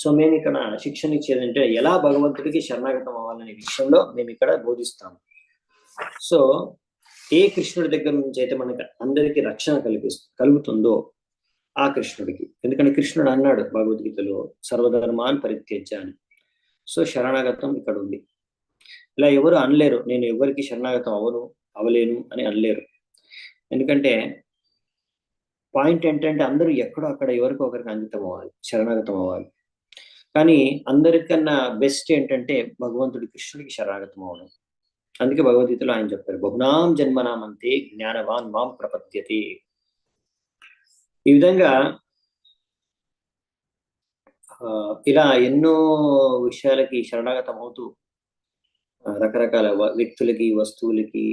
సో మేము ఇక్కడ శిక్షణ ఇచ్చేదంటే ఎలా భగవంతుడికి శరణాగతం అవ్వాలనే విషయంలో మేము ఇక్కడ బోధిస్తాము. సో ఏ కృష్ణుడి దగ్గర నుంచి అయితే మనకి అందరికీ రక్షణ కలుగుతుందో ఆ కృష్ణుడికి, ఎందుకంటే కృష్ణుడు అన్నాడు భగవద్గీతలో సర్వధర్మాన్ పరిత్యజ్య అని. సో శరణాగతం ఇక్కడ ఉంది. ఇలా ఎవరు అనలేరు నేను ఎవరికి శరణాగతం అవలేను అని అనలేరు. ఎందుకంటే పాయింట్ ఏంటంటే అందరూ ఎక్కడో అక్కడ ఎవరికో ఒకరికి అంకితం అవ్వాలి, శరణాగతం అవ్వాలి. కానీ అందరికన్నా బెస్ట్ ఏంటంటే భగవంతుడి కృష్ణుడికి శరణాగతం అవ్వడం. అందుకే భగవద్గీతలో ఆయన చెప్పారు బహునాం జన్మనామంతే జ్ఞానవాన్ మాం ప్రపద్యతే. ఈ విధంగా ఇలా ఎన్నో విషయాలకి శరణాగతం అవుతూ రకరకాల వ్యక్తులకి, వస్తువులకి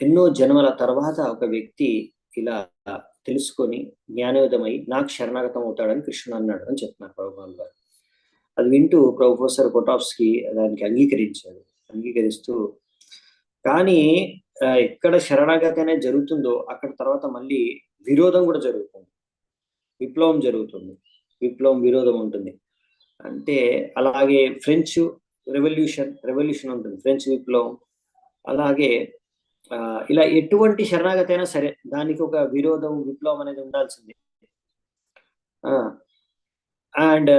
ఎన్నో జన్మల తర్వాత ఒక వ్యక్తి ఇలా తెలుసుకొని జ్ఞానోదయమై నాకు శరణాగతం అవుతాడని కృష్ణుడు అన్నాడు అని చెప్తున్నారు ప్రభుపాల్ గారు. అది వింటూ ప్రొఫెసర్ కొటాఫ్స్కీ దానికి అంగీకరిస్తూ కానీ ఎక్కడ శరణాగతి అనేది జరుగుతుందో అక్కడ తర్వాత మళ్ళీ విరోధం కూడా జరుగుతుంది, విప్లవం జరుగుతుంది, విరోధం ఉంటుంది. అంటే అలాగే ఫ్రెంచ్ రెవల్యూషన్ ఉంటుంది, ఫ్రెంచ్ విప్లవం. అలాగే ఇలా ఎటువంటి శరణాగతి అయినా సరే దానికి ఒక విరోధం, విప్లవం అనేది ఉండాల్సిందే. అండ్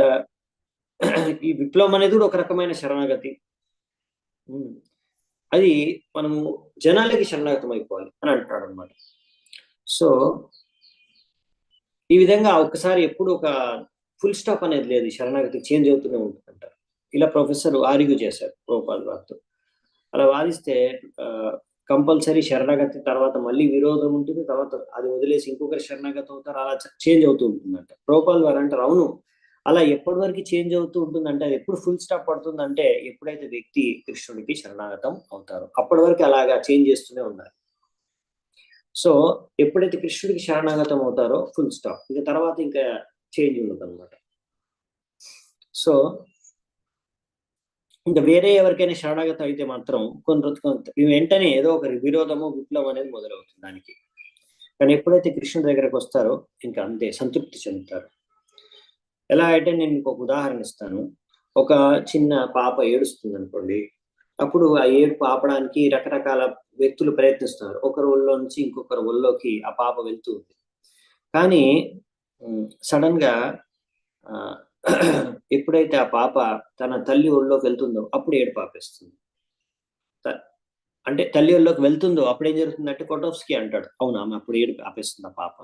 ఈ విప్లవం అనేది కూడా ఒక రకమైన శరణాగతి. అది మనము జనాలకి శరణాగతం అయిపోవాలి అని అంటాడు అనమాట. సో ఈ విధంగా ఒకసారి ఎప్పుడు ఒక ఫుల్ స్టాప్ అనేది లేదు, శరణాగతి చేంజ్ అవుతూనే ఉంటుందంటారు. ఇలా ప్రొఫెసర్ ఆర్గ్యూ చేశారు ప్రభుపాల్ గారితో. అలా వాదిస్తే కంపల్సరీ శరణాగతి తర్వాత మళ్ళీ విరోధం ఉంటుంది, తర్వాత అది వదిలేసి ఇంకొకరి శరణాగతి అవుతారు, అలా చేంజ్ అవుతూ ఉంటుందంట. ప్రభుపాల్ గారు అంటారు అవును, అలా ఎప్పటి వరకు చేంజ్ అవుతూ ఉంటుందంటే అది ఎప్పుడు ఫుల్ స్టాప్ పడుతుందంటే ఎప్పుడైతే వ్యక్తి కృష్ణుడికి శరణాగతం అవుతారో అప్పటి వరకు అలాగా చేంజ్ చేస్తూనే ఉండాలి. సో ఎప్పుడైతే కృష్ణుడికి శరణాగతం అవుతారో ఫుల్ స్టాప్, ఇంకా తర్వాత ఇంకా చేంజ్ ఉండదు అనమాట. సో ఇంకా వేరే ఎవరికైనా శరణాగతం అయితే మాత్రం కొన్ని వెంటనే ఏదో ఒక విరోధము, విప్లవం అనేది మొదలవుతుంది దానికి. కానీ ఎప్పుడైతే కృష్ణుడి దగ్గరకు వస్తారో ఇంకా అంతే సంతృప్తి చెందుతారు. ఎలా అంటే నేను మీకు ఒక ఉదాహరణ ఇస్తాను. ఒక చిన్న పాప ఏడుస్తుంది అనుకోండి, అప్పుడు ఆ ఏడుపు ఆపడానికి రకరకాల వ్యక్తులు ప్రయత్నిస్తున్నారు. ఒకరి ఒళ్ళో నుంచి ఇంకొకరి ఒళ్ళోకి ఆ పాప వెళ్తూ ఉంది. కానీ సడన్ గా ఎప్పుడైతే ఆ పాప తన తల్లి ఒళ్ళోకి వెళ్తుందో అప్పుడు ఏడుపు ఆపేస్తుంది. అంటే తల్లి ఒళ్ళోకి వెళ్తుందో అప్పుడు ఏం జరుగుతుందంటే కొటాఫ్స్కీ అంటాడు అవునా అప్పుడు ఏడుపు ఆపేస్తుంది ఆ పాప.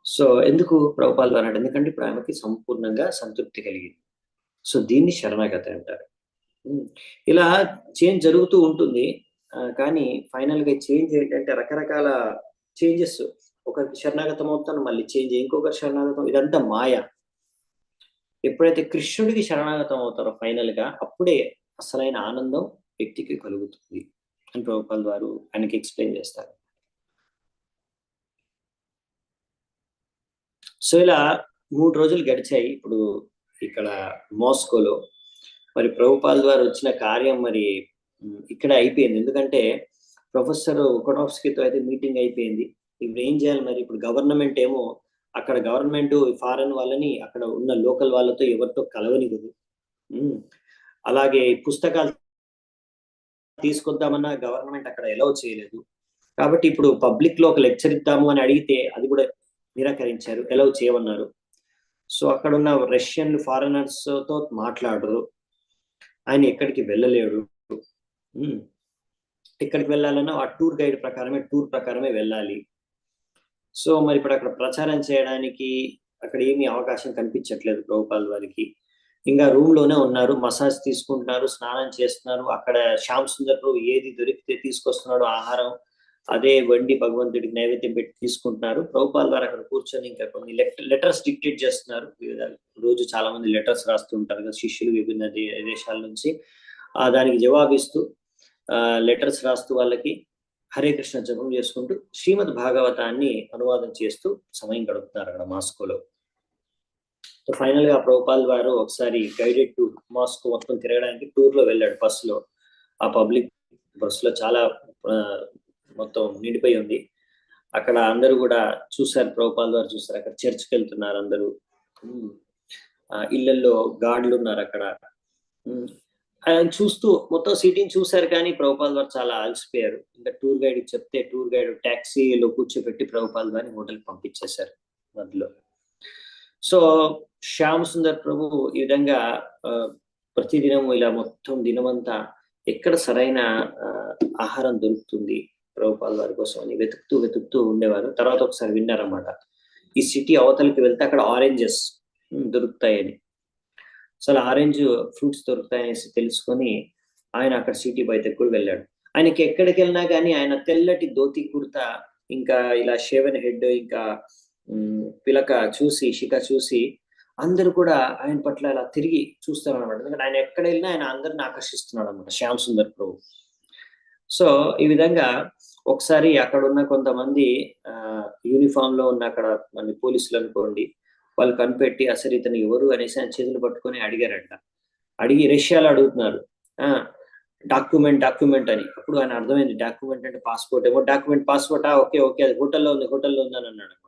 సో ఎందుకు ప్రభుపాల్ అన్నాడు, ఎందుకంటే ఇప్పుడు ఆమెకి సంపూర్ణంగా సంతృప్తి కలిగింది. సో దీన్ని శరణాగతి అంటారు. ఇలా చేంజ్ జరుగుతూ ఉంటుంది. కానీ ఫైనల్ గా చేంజ్ ఏంటంటే రకరకాల చేంజెస్, ఒకరికి శరణాగతం అవుతాను మళ్ళీ చేంజ్, ఇంకొకరి శరణాగతం, ఇదంతా మాయ. ఎప్పుడైతే కృష్ణుడికి శరణాగతం అవుతారో ఫైనల్ గా అప్పుడే అసలైన ఆనందం వ్యక్తికి కలుగుతుంది అని ప్రభుపాల్ వారు ఆయనకి ఎక్స్ప్లెయిన్ చేస్తారు. సో ఇలా 3 రోజులు గడిచాయి. ఇప్పుడు ఇక్కడ మాస్కోలో మరి ప్రభుపాల్ ద్వారా వచ్చిన కార్యం మరి ఇక్కడ అయిపోయింది. ఎందుకంటే ప్రొఫెసర్ కొటాఫ్స్కీతో అయితే మీటింగ్ అయిపోయింది. ఇప్పుడు ఏం చేయాలి మరి? ఇప్పుడు గవర్నమెంట్ ఏమో అక్కడ గవర్నమెంట్ ఫారెన్ వాళ్ళని అక్కడ ఉన్న లోకల్ వాళ్ళతో ఎవరితో కలవనివ్వదు. అలాగే పుస్తకాలు తీసుకొద్దామన్నా గవర్నమెంట్ అక్కడ ఎలౌ చేయలేదు. కాబట్టి ఇప్పుడు పబ్లిక్ లో ఒక లెక్చర్ ఇద్దాము అని అడిగితే అది కూడా నిరాకరించారు, ఎలౌ చేయమన్నారు. సో అక్కడ ఉన్న రష్యన్ ఫారినర్స్ తో మాట్లాడరు, ఆయన ఎక్కడికి వెళ్ళలేడు. ఎక్కడికి వెళ్ళాలన్నా ఆ టూర్ ప్రకారమే వెళ్ళాలి. సో మరి ఇప్పుడు అక్కడ ప్రచారం చేయడానికి అక్కడ ఏమీ అవకాశం కనిపించట్లేదు ప్రభుపాల్ వారికి. ఇంకా రూమ్ లోనే ఉన్నారు, మసాజ్ తీసుకుంటున్నారు, స్నానం చేస్తున్నారు. అక్కడ శ్యామ్ సుందర్ ప్రభు ఏది దొరికితే తీసుకొస్తున్నాడు ఆహారం, అదే వండి భగవంతుడికి నైవేద్యం పెట్టి తీసుకుంటున్నారు. ప్రభుపాల్ వారు అక్కడ కూర్చొని ఇంకా కొన్ని లెటర్స్ డిక్టేట్ చేస్తున్నారు. రోజు చాలా మంది లెటర్స్ రాస్తూ ఉంటారు కదా శిష్యులు విభిన్న దేశాల నుంచి. దానికి జవాబిస్తూ లెటర్స్ రాస్తూ వాళ్ళకి హరే కృష్ణ జపం చేసుకుంటూ శ్రీమద్ భాగవతాన్ని అనువాదం చేస్తూ సమయం గడుపుతున్నారు అక్కడ మాస్కోలో. ఫైనల్ గా ప్రభుపాల్ వారు ఒకసారి గైడెడ్ టూర్ మాస్కో మొత్తం తిరగడానికి టూర్ లో వెళ్ళాడు బస్సులో. ఆ పబ్లిక్ బస్సులో చాలా మొత్తం నిండిపోయి ఉంది. అక్కడ అందరూ కూడా చూశారు, ప్రభుపాల్ వారు చూశారు. అక్కడ చర్చ్కి వెళ్తున్నారు అందరూ, ఇళ్లలో గార్డులు ఉన్నారు అక్కడ. ఆయన చూస్తూ మొత్తం సిటీని చూశారు, కానీ ప్రభుపాల్ వారు చాలా అలసిపోయారు. ఇంకా టూర్ గైడ్ చెప్తే టూర్ గైడ్ ట్యాక్సీలో కూర్చోబెట్టి ప్రభుపాల్ వారిని హోటల్కి పంపించేశారు మధ్యలో. సో శ్యామ్ సుందర్ ప్రభు ఈ విధంగా ప్రతిదినం ఇలా మొత్తం దినమంతా ఎక్కడ సరైన ఆహారం దొరుకుతుంది ప్రభుపాల్ వారి కోసం అని వెతుకుతూ ఉండేవారు. తర్వాత ఒకసారి విన్నారన్నమాట, ఈ సిటీ అవతలకి వెళ్తే అక్కడ ఆరెంజెస్ దొరుకుతాయని. సో అలా ఆరెంజ్ ఫ్రూట్స్ దొరుకుతాయనేసి తెలుసుకొని ఆయన అక్కడ సిటీ బయటకు కూడా వెళ్ళాడు. ఆయనకి ఎక్కడికి వెళ్ళినా కానీ ఆయన తెల్లటి ధోతి కుర్తా, ఇంకా ఇలా షేవెన్ హెడ్, ఇంకా పిలక చూసి శిఖ చూసి అందరూ కూడా ఆయన పట్ల అలా తిరిగి చూస్తారు అనమాట. ఎందుకంటే ఆయన ఎక్కడ వెళ్ళినా ఆయన అందరిని ఆకర్షిస్తున్నాడు అనమాట శ్యామ్ సుందర్ ప్రభు. సో ఈ విధంగా ఒకసారి అక్కడ ఉన్న కొంతమంది యూనిఫామ్ లో ఉన్న అక్కడ మన పోలీసులు అనుకోండి, వాళ్ళు కనిపెట్టి అసలు ఇతను ఎవరు అనేసి ఆయన చేతులు పట్టుకొని అడిగారంట. అడిగి రష్యాలో అడుగుతున్నారు డాక్యుమెంట్ అని. అప్పుడు ఆయన అర్థమైంది డాక్యుమెంట్ అంటే పాస్పోర్ట్ ఏమో. పాస్పోర్టా, ఓకే అది హోటల్లో ఉందని అన్నాడు అనమాట.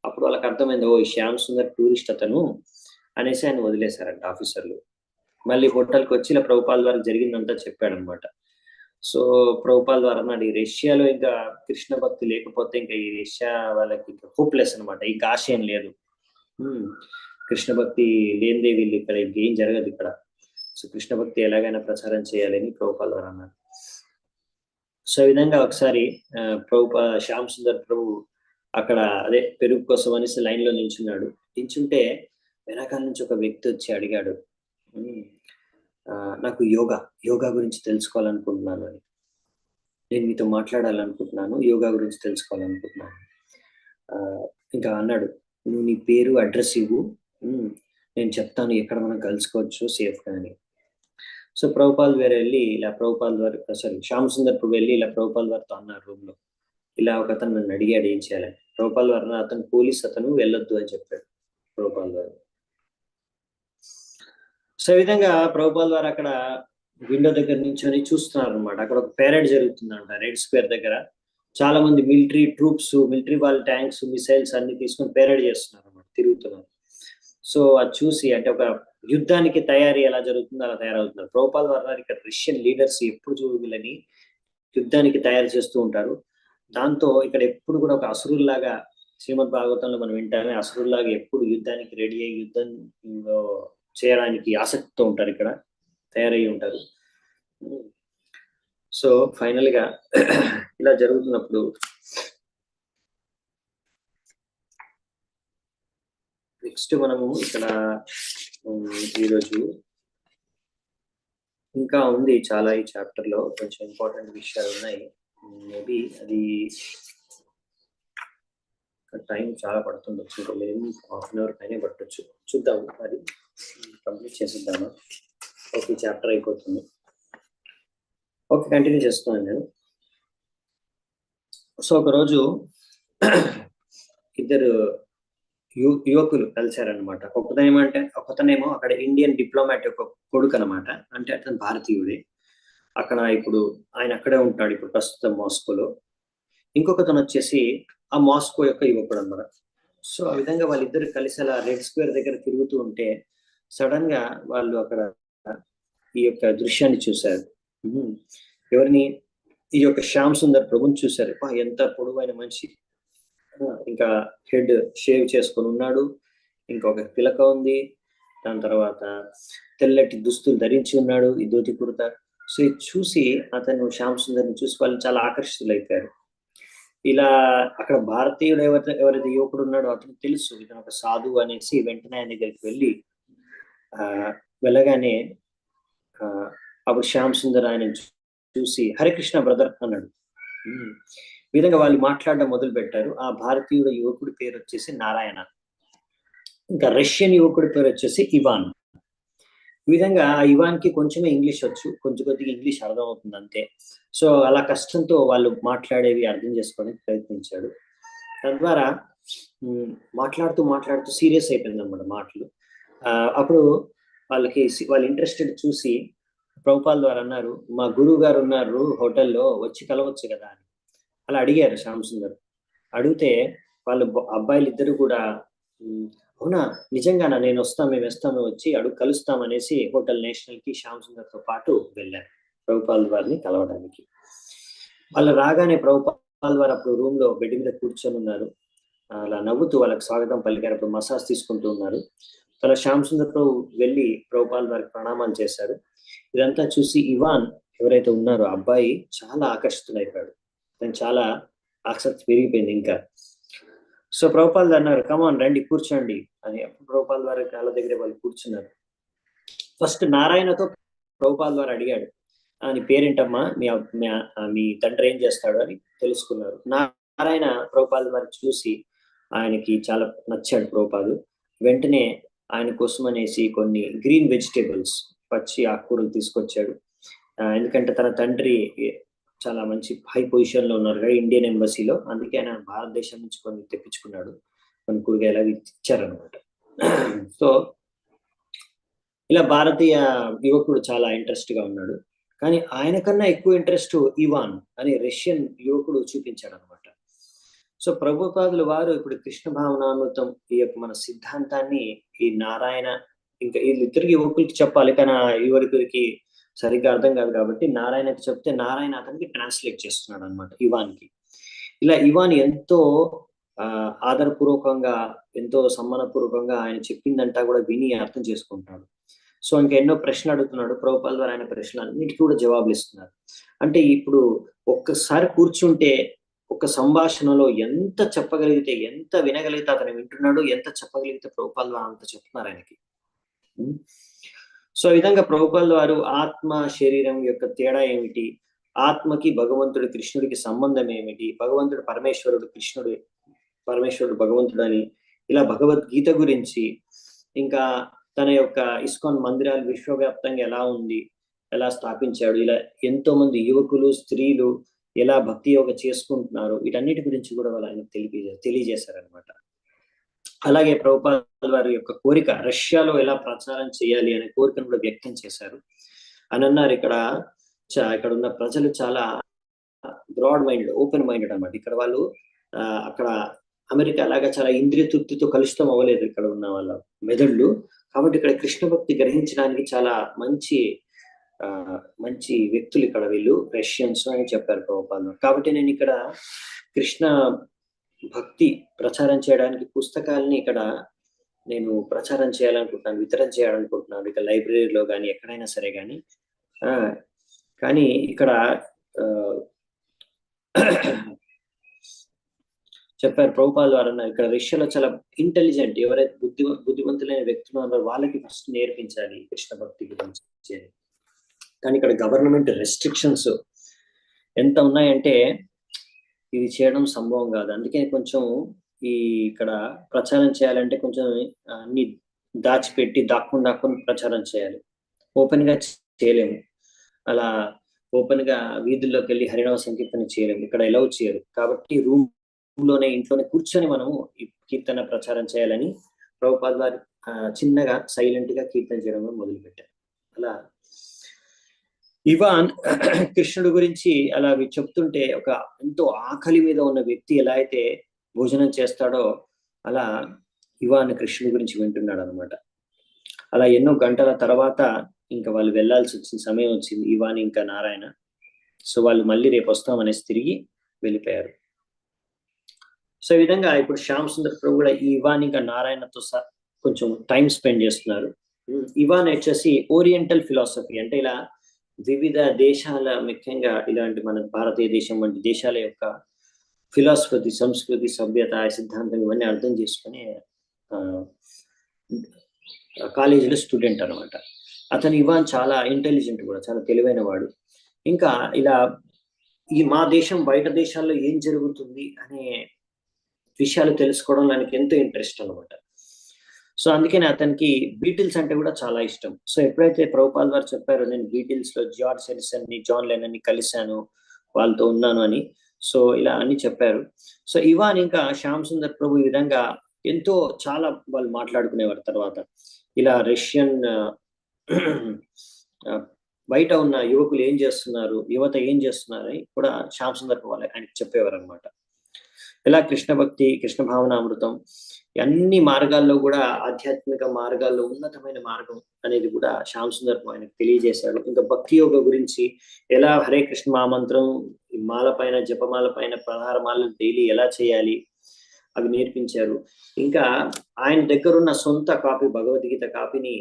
అప్పుడు వాళ్ళకి అర్థమైంది, ఓ శ్యామ్ సుందర్ టూరిస్ట్ అతను అనేసి ఆయన వదిలేశారంట ఆఫీసర్లు. మళ్ళీ హోటల్కి వచ్చి ఇలా ప్రభుపాల్ వారికి జరిగిందంతా చెప్పాడనమాట. సో ప్రభుపాల్ వారు అన్నాడు, ఈ రష్యాలో ఇంకా కృష్ణ భక్తి లేకపోతే ఇంకా ఈ రష్యా వాళ్ళకి హోప్లెస్ అనమాట, ఇంకా ఆశయం లేదు. కృష్ణ భక్తి లేనిదే వీళ్ళు ఇక్కడ ఇంకేం జరగదు ఇక్కడ. సో కృష్ణ భక్తి ఎలాగైనా ప్రచారం చేయాలని ప్రభుపాల్ వారు అన్నారు. సో ఈ విధంగా ఒకసారి శ్యామ్ సుందర్ ప్రభు అక్కడ అదే పెరుగు కోసం అనేసి లైన్ లో నిల్చుంటే వెనకాల నుంచి ఒక వ్యక్తి వచ్చి అడిగాడు, నాకు యోగా గురించి తెలుసుకోవాలనుకుంటున్నాను అని. నేను మీతో మాట్లాడాలనుకుంటున్నాను, యోగా గురించి తెలుసుకోవాలనుకుంటున్నాను. ఇంకా అన్నాడు, నువ్వు నీ పేరు అడ్రస్ ఇవ్వు, నేను చెప్తాను ఎక్కడ మనం కలుసుకోవచ్చు సేఫ్గా అని. సో ప్రభుపాల్ వారు వెళ్ళి ఇలా శ్యామ్ సుందర్ ప్రభు వెళ్ళి ఇలా ప్రభుపాల్ వారితో అన్నారు రూమ్ లో, ఇలా ఒక అతను నన్ను అడిగాడు ఏం చేయాలని. ప్రభుపాల్ వారు అతను పోలీస్, అతను వెళ్ళొద్దు అని చెప్పాడు ప్రభుపాల్ వారు. సో ఈ విధంగా ప్రభుపాల్ వారు అక్కడ విండో దగ్గర నించొని చూస్తున్నారు అనమాట. అక్కడ ఒక పేరేడ్ జరుగుతుందంట రెడ్ స్క్వేర్ దగ్గర. చాలా మంది మిలిటరీ ట్రూప్స్, మిలిటరీ వాళ్ళ ట్యాంక్స్, మిసైల్స్ అన్ని తీసుకొని పేరేడ్ చేస్తున్నారు అనమాట, తిరుగుతున్నారు. సో అది చూసి అంటే ఒక యుద్ధానికి తయారీ ఎలా జరుగుతుందో అలా తయారవుతున్నారు. ప్రభుపాల్ వారు ఇక్కడ రష్యన్ లీడర్స్ ఎప్పుడు వీళ్ళని యుద్ధానికి తయారు చేస్తూ ఉంటారు. దాంతో ఇక్కడ ఎప్పుడు కూడా ఒక అసురుల్లాగా, శ్రీమద్ భాగవతంలో మనం వింటామే, అసురుల్లాగా ఎప్పుడు యుద్ధానికి రెడీ అయ్యి యుద్ధం చేయడానికి ఆసక్తితో ఉంటారు, ఇక్కడ తయారయ్యి ఉంటారు. సో ఫైనల్ గా ఇలా జరుగుతున్నప్పుడు నెక్స్ట్ మనము ఇక్కడ ఈరోజు ఇంకా ఉంది చాలా, ఈ చాప్టర్ లో కొంచెం ఇంపార్టెంట్ విషయాలు ఉన్నాయి. మేబీ అది టైం చాలా పడుతుండొచ్చు, ఇంకా మేము ½ అవర్ పైనే పట్టొచ్చు. చూద్దాము, అది కంప్లీట్ చేసిద్దామా. ఓకే, చాప్టర్ అయిపోతుంది. ఓకే, కంటిన్యూ చేస్తున్నాను నేను. సో ఒకరోజు ఇద్దరు యువకులు కలిశారనమాట. ఒకతనేమో అక్కడ ఇండియన్ డిప్లొమాట్ యొక్క కొడుకు అనమాట, అంటే అతను భారతీయుడే. అక్కడ ఇప్పుడు ఆయన అక్కడే ఉంటాడు ఇప్పుడు ప్రస్తుతం మాస్కోలో. ఇంకొకతను వచ్చేసి ఆ మాస్కో యొక్క యువకుడు అనమాట. సో ఆ విధంగా వాళ్ళిద్దరు కలిసి అలా రెడ్ స్క్వేర్ దగ్గర తిరుగుతూ ఉంటే సడన్ గా వాళ్ళు అక్కడ ఈ యొక్క దృశ్యాన్ని చూశారు. ఎవరిని? ఈ యొక్క శ్యామ్ సుందర్ ప్రభుని చూశారు. ఎంత పొడవైన మనిషి, ఇంకా హెడ్ షేవ్ చేసుకొని ఉన్నాడు, ఇంకొక పిలక ఉంది, దాని తర్వాత తెల్లటి దుస్తులు ధరించి ఉన్నాడు, ఈ ధోతి కుర్తా. సో ఇది చూసి అతను శ్యామ్ సుందర్ని చూసి వాళ్ళు చాలా ఆకర్షితులైపోయారు. ఇలా అక్కడ భారతీయుడు ఎవరైతే యువకుడు ఉన్నాడో అతను తెలుసు ఇతను ఒక సాధువు అనేసి వెంటనే ఆయన దగ్గరికి వెళ్ళి వెళ్ళగానే అప్పుడు శ్యామ్ సుందర్ ఆయన చూసి హరికృష్ణ బ్రదర్ అన్నాడు. ఈ విధంగా వాళ్ళు మాట్లాడడం మొదలు పెట్టారు. ఆ భారతీయుడు యువకుడి పేరు వచ్చేసి నారాయణ, ఇంకా రష్యన్ యువకుడి పేరు వచ్చేసి ఇవాన్. ఈ విధంగా ఇవాన్ కి కొంచెమే ఇంగ్లీష్ వచ్చు, కొంచెం కొద్దిగా ఇంగ్లీష్ అర్థం అవుతుంది అంతే. సో అలా కష్టంతో వాళ్ళు మాట్లాడేవి అర్థం చేసుకోవడానికి ప్రయత్నించాడు. తద్వారా మాట్లాడుతూ మాట్లాడుతూ సీరియస్ అయిపోయింది అన్నమాట మాటలు. అప్పుడు వాళ్ళ ఇంట్రెస్టెడ్ చూసి ప్రభుపాల్ ద్వారా అన్నారు, మా గురువు గారు ఉన్నారు హోటల్లో, వచ్చి కలవచ్చు కదా అని అలా అడిగారు శ్యామ్ సుందర్. అడిగితే వాళ్ళు అబ్బాయిలు ఇద్దరు కూడా అవునా నిజంగానా, నేను వస్తాం, మేము వస్తాము, వచ్చి కలుస్తాం అనేసి హోటల్ నేషనల్ కి శ్యామ్ సుందర్ తో పాటు వెళ్ళారు ప్రభుపాల్ వారిని కలవడానికి. వాళ్ళు రాగానే ప్రభుపాల్ వారు అప్పుడు రూమ్ లో బెడ్ మీద కూర్చొని ఉన్నారు. అలా నవ్వుతూ వాళ్ళకి స్వాగతం పలికారు. అప్పుడు మసాజ్ తీసుకుంటూ ఉన్నారు. అలా శ్యామ్ సుందర్ తో వెళ్ళి ప్రభుపాల్ వారికి ప్రణామాలు చేశారు. ఇదంతా చూసి ఇవాన్ ఎవరైతే ఉన్నారో అబ్బాయి చాలా ఆకర్షితులైపోయాడు. తను చాలా ఆసక్తి పెరిగిపోయింది ఇంకా. సో ప్రభుపాల్ అన్నారు, కమాన్ రండి కూర్చోండి అని. ప్రభుపాల్ వారి కాళ్ళ దగ్గర వాళ్ళు కూర్చున్నారు. ఫస్ట్ నారాయణతో ప్రభుపాల్ వారు అడిగాడు, నీ పేరేంటమ్మా, మీ తండ్రి ఏం చేస్తాడు అని తెలుసుకున్నారు. నారాయణ ప్రభుపాల్ వారు చూసి ఆయనకి చాలా నచ్చాడు ప్రభుపాదు. వెంటనే ఆయన కోసం అనేసి కొన్ని గ్రీన్ వెజిటేబుల్స్, పచ్చి ఆకుకూరలు తీసుకొచ్చాడు. ఎందుకంటే తన తండ్రి చాలా మంచి హై పొజిషన్ లో ఉన్నారు కదా ఇండియన్ ఎంబసీలో, అందుకే ఆయన భారతదేశం నుంచి కొన్ని తెప్పించుకున్నాడు, కొన్ని కూరగాయలు అవి ఇచ్చారనమాట. సో ఇలా భారతీయ యువకుడు చాలా ఇంట్రెస్ట్ గా ఉన్నాడు. కానీ ఆయన కన్నా ఎక్కువ ఇంట్రెస్ట్ ఇవాన్ అనే రష్యన్ యువకుడు చూపించాడు అనమాట. సో ప్రభుపాదుల వారు ఇప్పుడు కృష్ణ భావనామృతం ఈ యొక్క మన సిద్ధాంతాన్ని ఈ నారాయణ ఇంకా వీళ్ళిద్దరికి యువకులకి చెప్పాలి, కానీ ఆ యువకుడికి సరిగ్గా అర్థం కాదు కాబట్టి నారాయణకి చెప్తే నారాయణ అతనికి ట్రాన్స్లేట్ చేస్తున్నాడు అనమాట ఇవాన్కి. ఇలా ఇవాన్ ఎంతో ఆదరపూర్వకంగా, ఎంతో సమ్మానపూర్వకంగా ఆయన చెప్పిందంటా కూడా విని అర్థం చేసుకుంటాడు. సో ఇంకా ఎన్నో ప్రశ్నలు అడుగుతున్నాడు. ప్రభుపాల్ ద్వారా ఆయన ప్రశ్నలన్నిటికీ కూడా జవాబులు ఇస్తున్నారు. అంటే ఇప్పుడు ఒక్కసారి కూర్చుంటే ఒక సంభాషణలో ఎంత చెప్పగలిగితే, ఎంత వినగలిగితే అతను వింటున్నాడు, ఎంత చెప్పగలిగితే ప్రభుపాల్ ద్వారా అంత చెప్తున్నారు ఆయనకి. సో ఈ విధంగా ప్రభుపాల్ వారు ఆత్మ శరీరం యొక్క తేడా ఏమిటి, ఆత్మకి భగవంతుడు కృష్ణుడికి సంబంధం ఏమిటి, భగవంతుడు పరమేశ్వరుడు భగవంతుడు అని, ఇలా భగవద్గీత గురించి, ఇంకా తన యొక్క ఇస్కాన్ మందిరాలు విశ్వవ్యాప్తంగా ఎలా ఉంది, ఎలా స్థాపించాడు, ఇలా ఎంతో మంది యువకులు స్త్రీలు ఎలా భక్తి యోగ చేసుకుంటున్నారు, వీటన్నిటి గురించి కూడా వాళ్ళు ఆయన తెలియజేశారనమాట. అలాగే ప్రభుపాల్ వారి యొక్క కోరిక రష్యాలో ఎలా ప్రచారం చేయాలి అనే కోరికను కూడా వ్యక్తం చేశారు అని అన్నారు. ఇక్కడ ఉన్న ప్రజలు చాలా బ్రాడ్ మైండెడ్, ఓపెన్ మైండెడ్ అన్నమాట. ఇక్కడ వాళ్ళు అక్కడ అమెరికా లాగా చాలా ఇంద్రియ తృప్తితో కలుషితం అవ్వలేదు ఇక్కడ ఉన్న వాళ్ళ మెదళ్ళు. కాబట్టి ఇక్కడ కృష్ణ భక్తి గ్రహించడానికి చాలా మంచి వ్యక్తులు ఇక్కడ వీళ్ళు రష్యన్స్ అని చెప్పారు ప్రభుపాల్. కాబట్టి నేను ఇక్కడ కృష్ణ భక్తి ప్రచారం చేయడానికి పుస్తకాలని ఇక్కడ నేను ప్రచారం చేయాలనుకుంటున్నాను, వితరణ చేయాలనుకుంటున్నాను, ఇక లైబ్రరీలో కానీ ఎక్కడైనా సరే కానీ. కానీ ఇక్కడ చెప్పారు ప్రభుపాల్ వారు ఇక్కడ రష్యాలో చాలా ఇంటెలిజెంట్ ఎవరైతే బుద్ధిమంతులైన వ్యక్తులు ఉన్నారో వాళ్ళకి ఫస్ట్ నేర్పించాలి కృష్ణ భక్తి గురించి. కానీ ఇక్కడ గవర్నమెంట్ రెస్ట్రిక్షన్స్ ఎంత ఉన్నాయంటే ఇది చేయడం సంభవం కాదు. అందుకే కొంచెం ఇక్కడ ప్రచారం చేయాలంటే కొంచెం అన్ని దాచిపెట్టి దాక్కుని ప్రచారం చేయాలి. ఓపెన్ గా చేయలేము, అలా ఓపెన్ గా వీధుల్లోకి వెళ్ళి హరినామ సంకీర్తన చేయలేము, ఇక్కడ ఎలా చేయరు. కాబట్టి రూమ్ లోనే ఇంట్లోనే కూర్చొని మనము ఈ కీర్తన ప్రచారం చేయాలని ప్రభుపాల్ వారు చిన్నగా సైలెంట్ గా కీర్తన చేయడం మొదలు పెట్టారు. అలా ఇవాన్ కృష్ణుడు గురించి అలా చెప్తుంటే ఒక ఎంతో ఆకలి మీద ఉన్న వ్యక్తి ఎలా అయితే భోజనం చేస్తాడో అలా ఇవాన్ కృష్ణుడి గురించి వింటున్నాడు అనమాట. అలా ఎన్నో గంటల తర్వాత ఇంకా వాళ్ళు వెళ్లాల్సి వచ్చిన సమయం వచ్చింది, ఇవాన్ ఇంకా నారాయణ. సో వాళ్ళు మళ్ళీ రేపు వస్తామనేసి తిరిగి వెళ్ళిపోయారు. సో ఈ విధంగా ఇప్పుడు శ్యామ్ సుందర్ ప్రభు కూడా ఈ ఇవాన్ ఇంకా నారాయణతో కొంచెం టైం స్పెండ్ చేస్తున్నారు. ఇవాన్ వచ్చేసి ఓరియంటల్ ఫిలాసఫీ అంటే ఇలా వివిధ దేశాల, ముఖ్యంగా ఇలాంటి మన భారతీయ దేశం వంటి దేశాల యొక్క ఫిలాసఫీ, సంస్కృతి, సభ్యత, సిద్ధాంతం ఇవన్నీ అర్థం చేసుకుని కాలేజీలో స్టూడెంట్ అనమాట. అతను ఇవాన్ చాలా ఇంటెలిజెంట్ కూడా, చాలా తెలివైన వాడు. ఇంకా ఇలా ఈ మా దేశం బయట దేశాల్లో ఏం జరుగుతుంది అనే విషయాలు తెలుసుకోవడం నాకు ఎంతో ఇంట్రెస్ట్ అనమాట. సో అందుకని అతనికి బీటిల్స్ అంటే కూడా చాలా ఇష్టం. సో ఎప్పుడైతే ప్రభుపాల్ వారు చెప్పారో నేను బీటిల్స్ లో జార్జ్ హారిసన్ ని, జాన్ లెనన్ ని కలిశాను, వాళ్ళతో ఉన్నాను అని, సో ఇలా అన్ని చెప్పారు. సో ఇవాన్ ఇంకా శ్యామ్ సుందర్ ప్రభు ఈ విధంగా ఎంతో చాలా వాళ్ళు మాట్లాడుకునేవారు. తర్వాత ఇలా రష్యన్ బయట ఉన్న యువకులు ఏం చేస్తున్నారు, యువత ఏం చేస్తున్నారు అని కూడా శ్యామ్ సుందర్ ప్రభు ఆయనకి చెప్పేవారు అనమాట. ఇలా కృష్ణ భక్తి, కృష్ణ భావనామృతం అన్ని మార్గాల్లో కూడా ఆధ్యాత్మిక మార్గాల్లో ఉన్నతమైన మార్గం అనేది కూడా శ్యామ్ సుందర్ ఆయనకు తెలియజేశాడు. ఇంకా భక్తి యోగ గురించి ఎలా హరే కృష్ణ మహామంత్రం మాల పైన, జపమాల పైన 16 మాలలు డైలీ ఎలా చేయాలి అవి నేర్పించారు. ఇంకా ఆయన దగ్గర ఉన్న సొంత కాపీ, భగవద్గీత కాపీని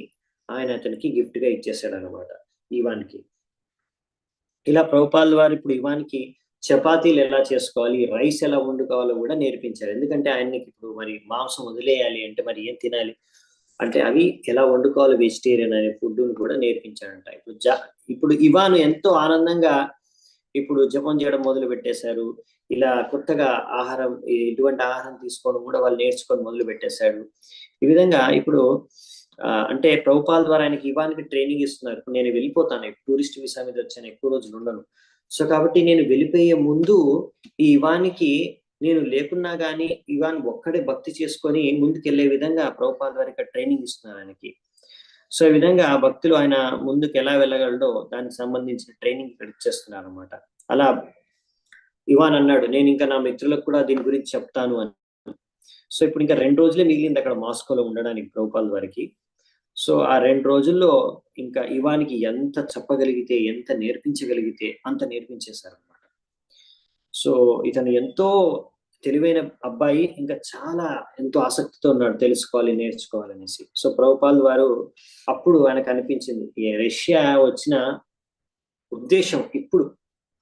ఆయన అతనికి గిఫ్ట్ గా ఇచ్చేసాడు అనమాట ఇవాన్కి. ఇలా ప్రభుపాల్ వారు ఇప్పుడు ఇవాన్కి చపాతీలు ఎలా చేసుకోవాలి, రైస్ ఎలా వండుకోవాలో కూడా నేర్పించారు. ఎందుకంటే ఆయనకి ఇప్పుడు మరి మాంసం వదిలేయాలి అంటే మరి ఏం తినాలి అంటే అవి ఎలా వండుకోవాలి, వెజిటేరియన్ అనే ఫుడ్ కూడా నేర్పించాడంట. ఇప్పుడు ఇవాన్ ఎంతో ఆనందంగా ఇప్పుడు జపం చేయడం మొదలు పెట్టేశారు. ఇలా కొత్తగా ఆహారం, ఇటువంటి ఆహారం తీసుకోవడం కూడా వాళ్ళు నేర్చుకొని మొదలు పెట్టేశాడు. ఈ విధంగా ఇప్పుడు అంటే ప్రభుపాల్ ద్వారా ఆయనకి ఇవాన్కి ట్రైనింగ్ ఇస్తున్నారు. నేను వెళ్ళిపోతాను, టూరిస్ట్ వీసా మీద వచ్చాను, ఎక్కువ రోజులు ఉండను. సో కాబట్టి నేను వెళ్ళిపోయే ముందు ఈ ఇవానికి నేను లేకున్నా కానీ ఇవాన్ ఒక్కడే భక్తి చేసుకొని ముందుకెళ్లే విధంగా ప్రభుపాల్ వారి ఇక్కడ ట్రైనింగ్ ఇస్తున్నారు ఆయనకి. సో ఈ విధంగా భక్తులు ఆయన ముందుకు ఎలా వెళ్ళగలడో దానికి సంబంధించిన ట్రైనింగ్ ఇక్కడ ఇచ్చేస్తున్నారు అనమాట. అలా ఇవాన్ అన్నాడు, నేను ఇంకా నా మిత్రులకు కూడా దీని గురించి చెప్తాను అని. సో ఇప్పుడు ఇంకా 2 రోజులే మిగిలింది అక్కడ మాస్కోలో ఉండడానికి ప్రభుపాల్ వారికి. సో ఆ 2 రోజుల్లో ఇంకా ఇవానికి ఎంత చెప్పగలిగితే, ఎంత నేర్పించగలిగితే అంత నేర్పించేశారు అనమాట. సో ఇతను ఎంతో తెలివైన అబ్బాయి, ఇంకా చాలా ఎంతో ఆసక్తితో ఉన్నాడు తెలుసుకోవాలి, నేర్చుకోవాలనేసి. సో ప్రభుపాల్ వారు అప్పుడు ఆయనకు అనిపించింది రష్యా వచ్చిన ఉద్దేశం ఇప్పుడు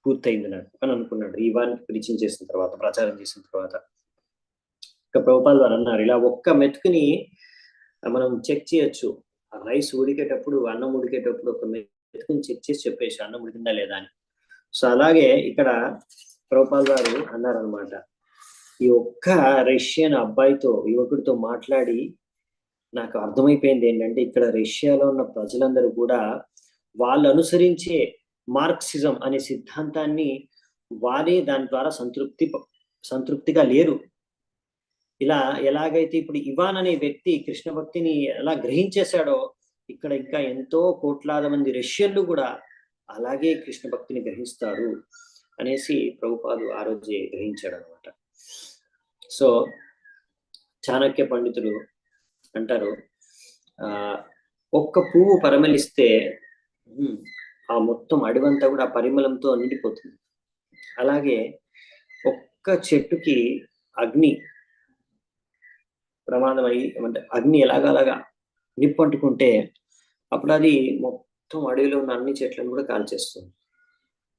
పూర్తయింది నాకు అని అనుకున్నాడు. ఇవానికి ప్రీచింగ్ చేసిన తర్వాత, ప్రచారం చేసిన తర్వాత. ఇంకా ప్రభుపాల్ వారు అన్నారు, ఇలా ఒక్క మెతుకుని మనం చెక్ చేయొచ్చు. ఆ రైస్ ఉడికేటప్పుడు, అన్నం ఉడికేటప్పుడు ఒక మెతుకుని చెక్ చేసి చెప్పేసి అన్నం ఉడికిందా లేదా అని. సో అలాగే ఇక్కడ ప్రభుపాల్ వారు అన్నారనమాట, ఈ ఒక్క రష్యన్ అబ్బాయితో, యువకుడితో మాట్లాడి నాకు అర్థమైపోయింది ఏంటంటే ఇక్కడ రష్యాలో ఉన్న ప్రజలందరూ కూడా వాళ్ళు అనుసరించే మార్క్సిజం అనే సిద్ధాంతాన్ని వారే దాని ద్వారా సంతృప్తిగా లేరు. ఇలా ఎలాగైతే ఇప్పుడు ఇవాన్ అనే వ్యక్తి కృష్ణ భక్తిని ఎలా గ్రహించేశాడో ఇక్కడ ఇంకా ఎంతో కోట్లాది మంది రష్యన్లు కూడా అలాగే కృష్ణ భక్తిని గ్రహిస్తారు అనేసి ప్రభుపాదు ఆ రోజే గ్రహించాడు అనమాట. సో చాణక్య పండితులు అంటారు, ఒక్క పువ్వు పరిమళిస్తే ఆ మొత్తం అడవంతా కూడా ఆ పరిమళంతో నిండిపోతుంది. అలాగే ఒక్క చెట్టుకి అగ్ని ప్రమాదం అయ్యి, అంటే అగ్ని ఎలాగలాగా నిప్పంటుకుంటే అప్పుడు అది మొత్తం అడవిలో ఉన్న అన్ని చెట్లను కూడా కాల్చేస్తుంది,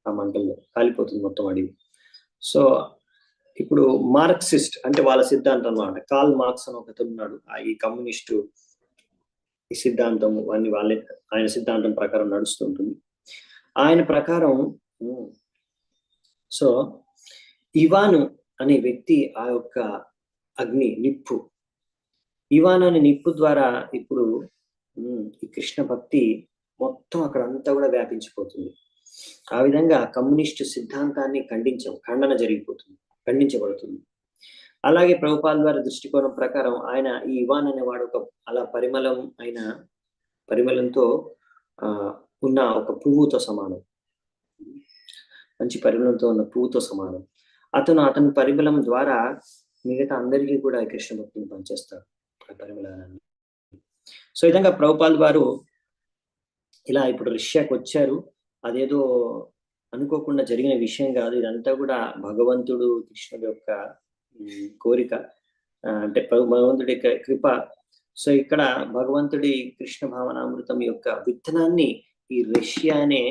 ఆ మంటల్లో కాలిపోతుంది మొత్తం అడవి. సో ఇప్పుడు మార్క్సిస్ట్ అంటే వాళ్ళ సిద్ధాంతం అన్నమాట. కార్ల్ మార్క్స్ అని ఒకతను ఉన్నాడు, ఈ కమ్యూనిస్టు ఈ సిద్ధాంతం అన్ని వాళ్ళే, ఆయన సిద్ధాంతం ప్రకారం నడుస్తుంటుంది. ఆయన ప్రకారం సో ఇవాను అనే వ్యక్తి ఆ యొక్క అగ్ని, నిప్పు, ఇవాన్ అనే నిప్పు ద్వారా ఇప్పుడు ఈ కృష్ణ భక్తి మొత్తం అక్కడ అంతా కూడా వ్యాపించిపోతుంది. ఆ విధంగా కమ్యూనిస్టు సిద్ధాంతాన్ని ఖండన ఖండించబడుతుంది. అలాగే ప్రభుపాల్ వారి దృష్టికోణం ప్రకారం ఆయన ఈ ఇవాన్ అనేవాడు ఒక అలా పరిమళంతో ఉన్న ఒక పువ్వుతో సమానం, మంచి పరిమళంతో ఉన్న పువ్వుతో సమానం. అతని పరిమళం ద్వారా మిగతా అందరికీ కూడా కృష్ణ భక్తిని పనిచేస్తారు ఆ పరిమళాన్ని. సో ఈ విధంగా ప్రభుపాల్ వారు ఇలా ఇప్పుడు రష్యాకి వచ్చారు. అదేదో అనుకోకుండా జరిగిన విషయం కాదు, ఇదంతా కూడా భగవంతుడు కృష్ణుడి యొక్క కోరిక, అంటే భగవంతుడి యొక్క కృప. సో ఇక్కడ భగవంతుడి కృష్ణ భావనామృతం యొక్క విత్తనాన్ని ఈ రష్యా అనే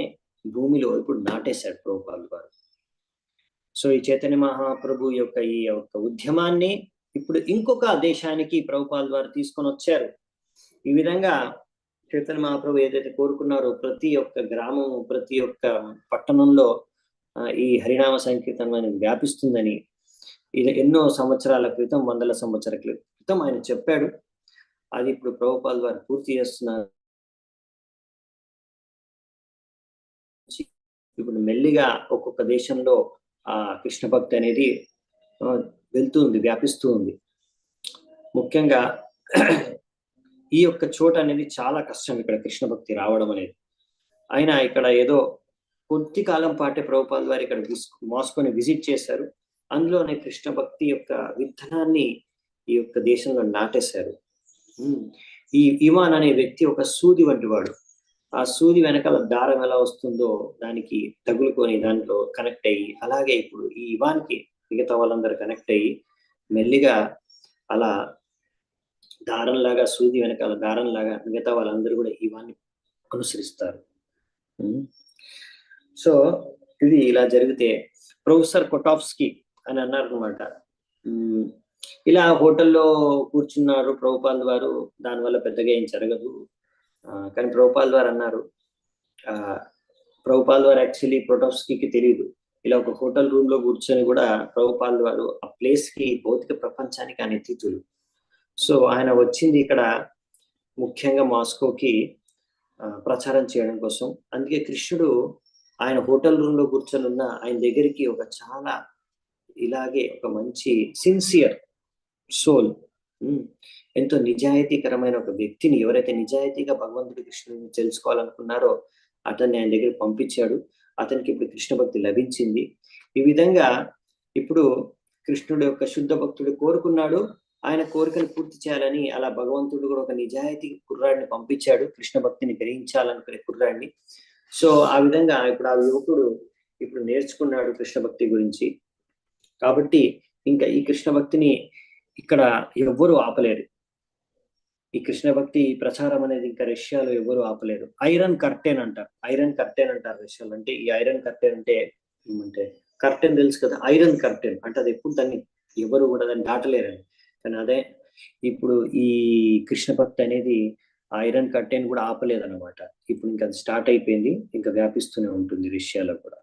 భూమిలో ఇప్పుడు నాటేశాడు ప్రభుపాల్ వారు. సో ఈ చైతన్య మహాప్రభు యొక్క ఈ యొక్క ఉద్యమాన్ని ఇప్పుడు ఇంకొక దేశానికి ప్రభుపాల్ వారు తీసుకొని వచ్చారు. ఈ విధంగా చైతన్య మహాప్రభు ఏదైతే కోరుకున్నారో ప్రతి ఒక్క గ్రామము, ప్రతి ఒక్క పట్టణంలో ఈ హరినామ సంకీర్తనం అనేది వ్యాపిస్తుందని ఇది ఎన్నో సంవత్సరాల క్రితం, వందల సంవత్సరాల క్రితం ఆయన చెప్పాడు. అది ఇప్పుడు ప్రభుపాల్ వారు పూర్తి చేస్తున్నారు. ఇప్పుడు మెల్లిగా ఒక్కొక్క దేశంలో ఆ కృష్ణ భక్తి అనేది వెళ్తుంది, వ్యాపిస్తూ ఉంది. ముఖ్యంగా ఈ యొక్క చోట అనేది చాలా కష్టం ఇక్కడ కృష్ణ భక్తి రావడం అనేది. ఆయన ఇక్కడ ఏదో కొద్ది కాలం పాటే ప్రభుపాల్ వారు ఇక్కడ మాస్కోని విజిట్ చేశారు. అందులోనే కృష్ణ భక్తి యొక్క విత్తనాన్ని ఈ యొక్క దేశంలో నాటేశారు. ఈ ఇవాన్ అనే వ్యక్తి ఒక సూది వంటి వాడు. ఆ సూది వెనకాల దారం ఎలా వస్తుందో దానికి తగులుకొని దాంట్లో కనెక్ట్ అయ్యి, అలాగే ఇప్పుడు ఈ ఇవాన్కి మిగతా వాళ్ళందరూ కనెక్ట్ అయ్యి మెల్లిగా అలా దారంలాగా, సూది వెనకాల దారంలాగా మిగతా వాళ్ళందరూ కూడా ఇవాన్ని అనుసరిస్తారు. సో ఇది ఇలా జరిగితే ప్రొఫెసర్ కొటాఫ్స్కీ అని అన్నారు అనమాట. ఇలా హోటల్లో కూర్చున్నారు ప్రభుపాల్ వారు, దానివల్ల పెద్దగా ఏం జరగదు. కానీ ప్రభుపాల్ వారు అన్నారు, ప్రభుపాల్ వారు యాక్చువల్లీ కొటాఫ్స్కీకి తెలియదు, ఇలా ఒక హోటల్ రూమ్ లో కూర్చొని కూడా ప్రభుపాల్ వారు ఆ ప్లేస్ కి, భౌతిక ప్రపంచానికి ఆయన అతిథులు. సో ఆయన వచ్చింది ఇక్కడ ముఖ్యంగా మాస్కోకి ప్రచారం చేయడం కోసం. అందుకే కృష్ణుడు ఆయన హోటల్ రూమ్ లో కూర్చొని ఉన్న ఆయన దగ్గరికి ఒక చాలా ఇలాగే ఒక మంచి సిన్సియర్ సోల్, ఎంతో నిజాయితీకరమైన ఒక వ్యక్తిని, ఎవరైతే నిజాయితీగా భగవంతుడి కృష్ణుడిని తెలుసుకోవాలనుకున్నారో అతన్ని ఆయన దగ్గర పంపించాడు. అతనికి ఇప్పుడు కృష్ణ భక్తి లభించింది. ఈ విధంగా ఇప్పుడు కృష్ణుడు యొక్క శుద్ధ భక్తుడు కోరుకున్నాడు, ఆయన కోరికను పూర్తి చేయాలని అలా భగవంతుడు కూడా ఒక నిజాయితీ కుర్రాడిని పంపించాడు, కృష్ణ భక్తిని గ్రహించాలనుకునే కుర్రాడిని. సో ఆ విధంగా ఇప్పుడు ఆ యువకుడు ఇప్పుడు నేర్చుకున్నాడు కృష్ణ భక్తి గురించి. కాబట్టి ఇంకా ఈ కృష్ణ భక్తిని ఇక్కడ ఎవ్వరూ ఆపలేరు. ఈ కృష్ణ భక్తి ప్రచారం అనేది ఇంకా రష్యాలో ఎవ్వరూ ఆపలేరు. ఐరన్ కర్టెన్ అంటారు, ఐరన్ కర్టెన్ అంటారు రష్యాలో. అంటే ఈ ఐరన్ కర్టెన్ అంటే ఏమంటే, కర్టెన్ తెలుసు కదా, ఐరన్ కర్టెన్ అంటే అది ఎప్పుడు దాన్ని ఎవరు కూడా దాన్ని దాటలేరని. కానీ అదే ఇప్పుడు ఈ కృష్ణ భక్తి అనేది ఐరన్ కర్టెన్ కూడా ఆపలేదన్నమాట. ఇప్పుడు ఇంకా అది స్టార్ట్ అయిపోయింది, ఇంకా వ్యాపిస్తూనే ఉంటుంది రష్యాలో కూడా.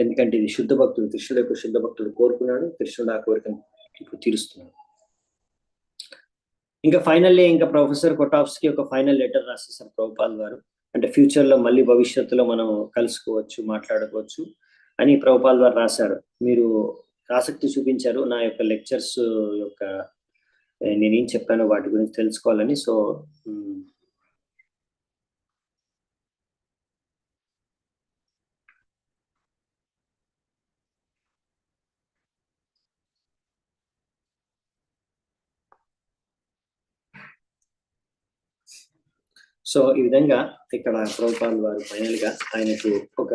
ఎందుకంటే ఇది శుద్ధ భక్తుడు, కృష్ణుడు యొక్క శుద్ధ భక్తుడు కోరుకున్నాడు, కృష్ణుడు ఆ కోరికను ఇప్పుడు తీరుస్తున్నాడు. ఇంకా ఫైనల్లీ ఇంకా ప్రొఫెసర్ కొటాఫ్స్కీ ఒక ఫైనల్ లెటర్ రాసేసారు ప్రభుపాల్ వారు. అంటే ఫ్యూచర్ లో మళ్ళీ భవిష్యత్తులో మనం కలుసుకోవచ్చు, మాట్లాడుకోవచ్చు అని ప్రభుపాల్ వారు రాశారు. మీరు ఆసక్తి చూపించారు నా యొక్క లెక్చర్స్ యొక్క నేనేం చెప్పానో వాటి గురించి తెలుసుకోవాలని. సో సో ఈ విధంగా ఇక్కడ ప్రభుపాల్ వారు ఫైనల్ గా ఆయనకు ఒక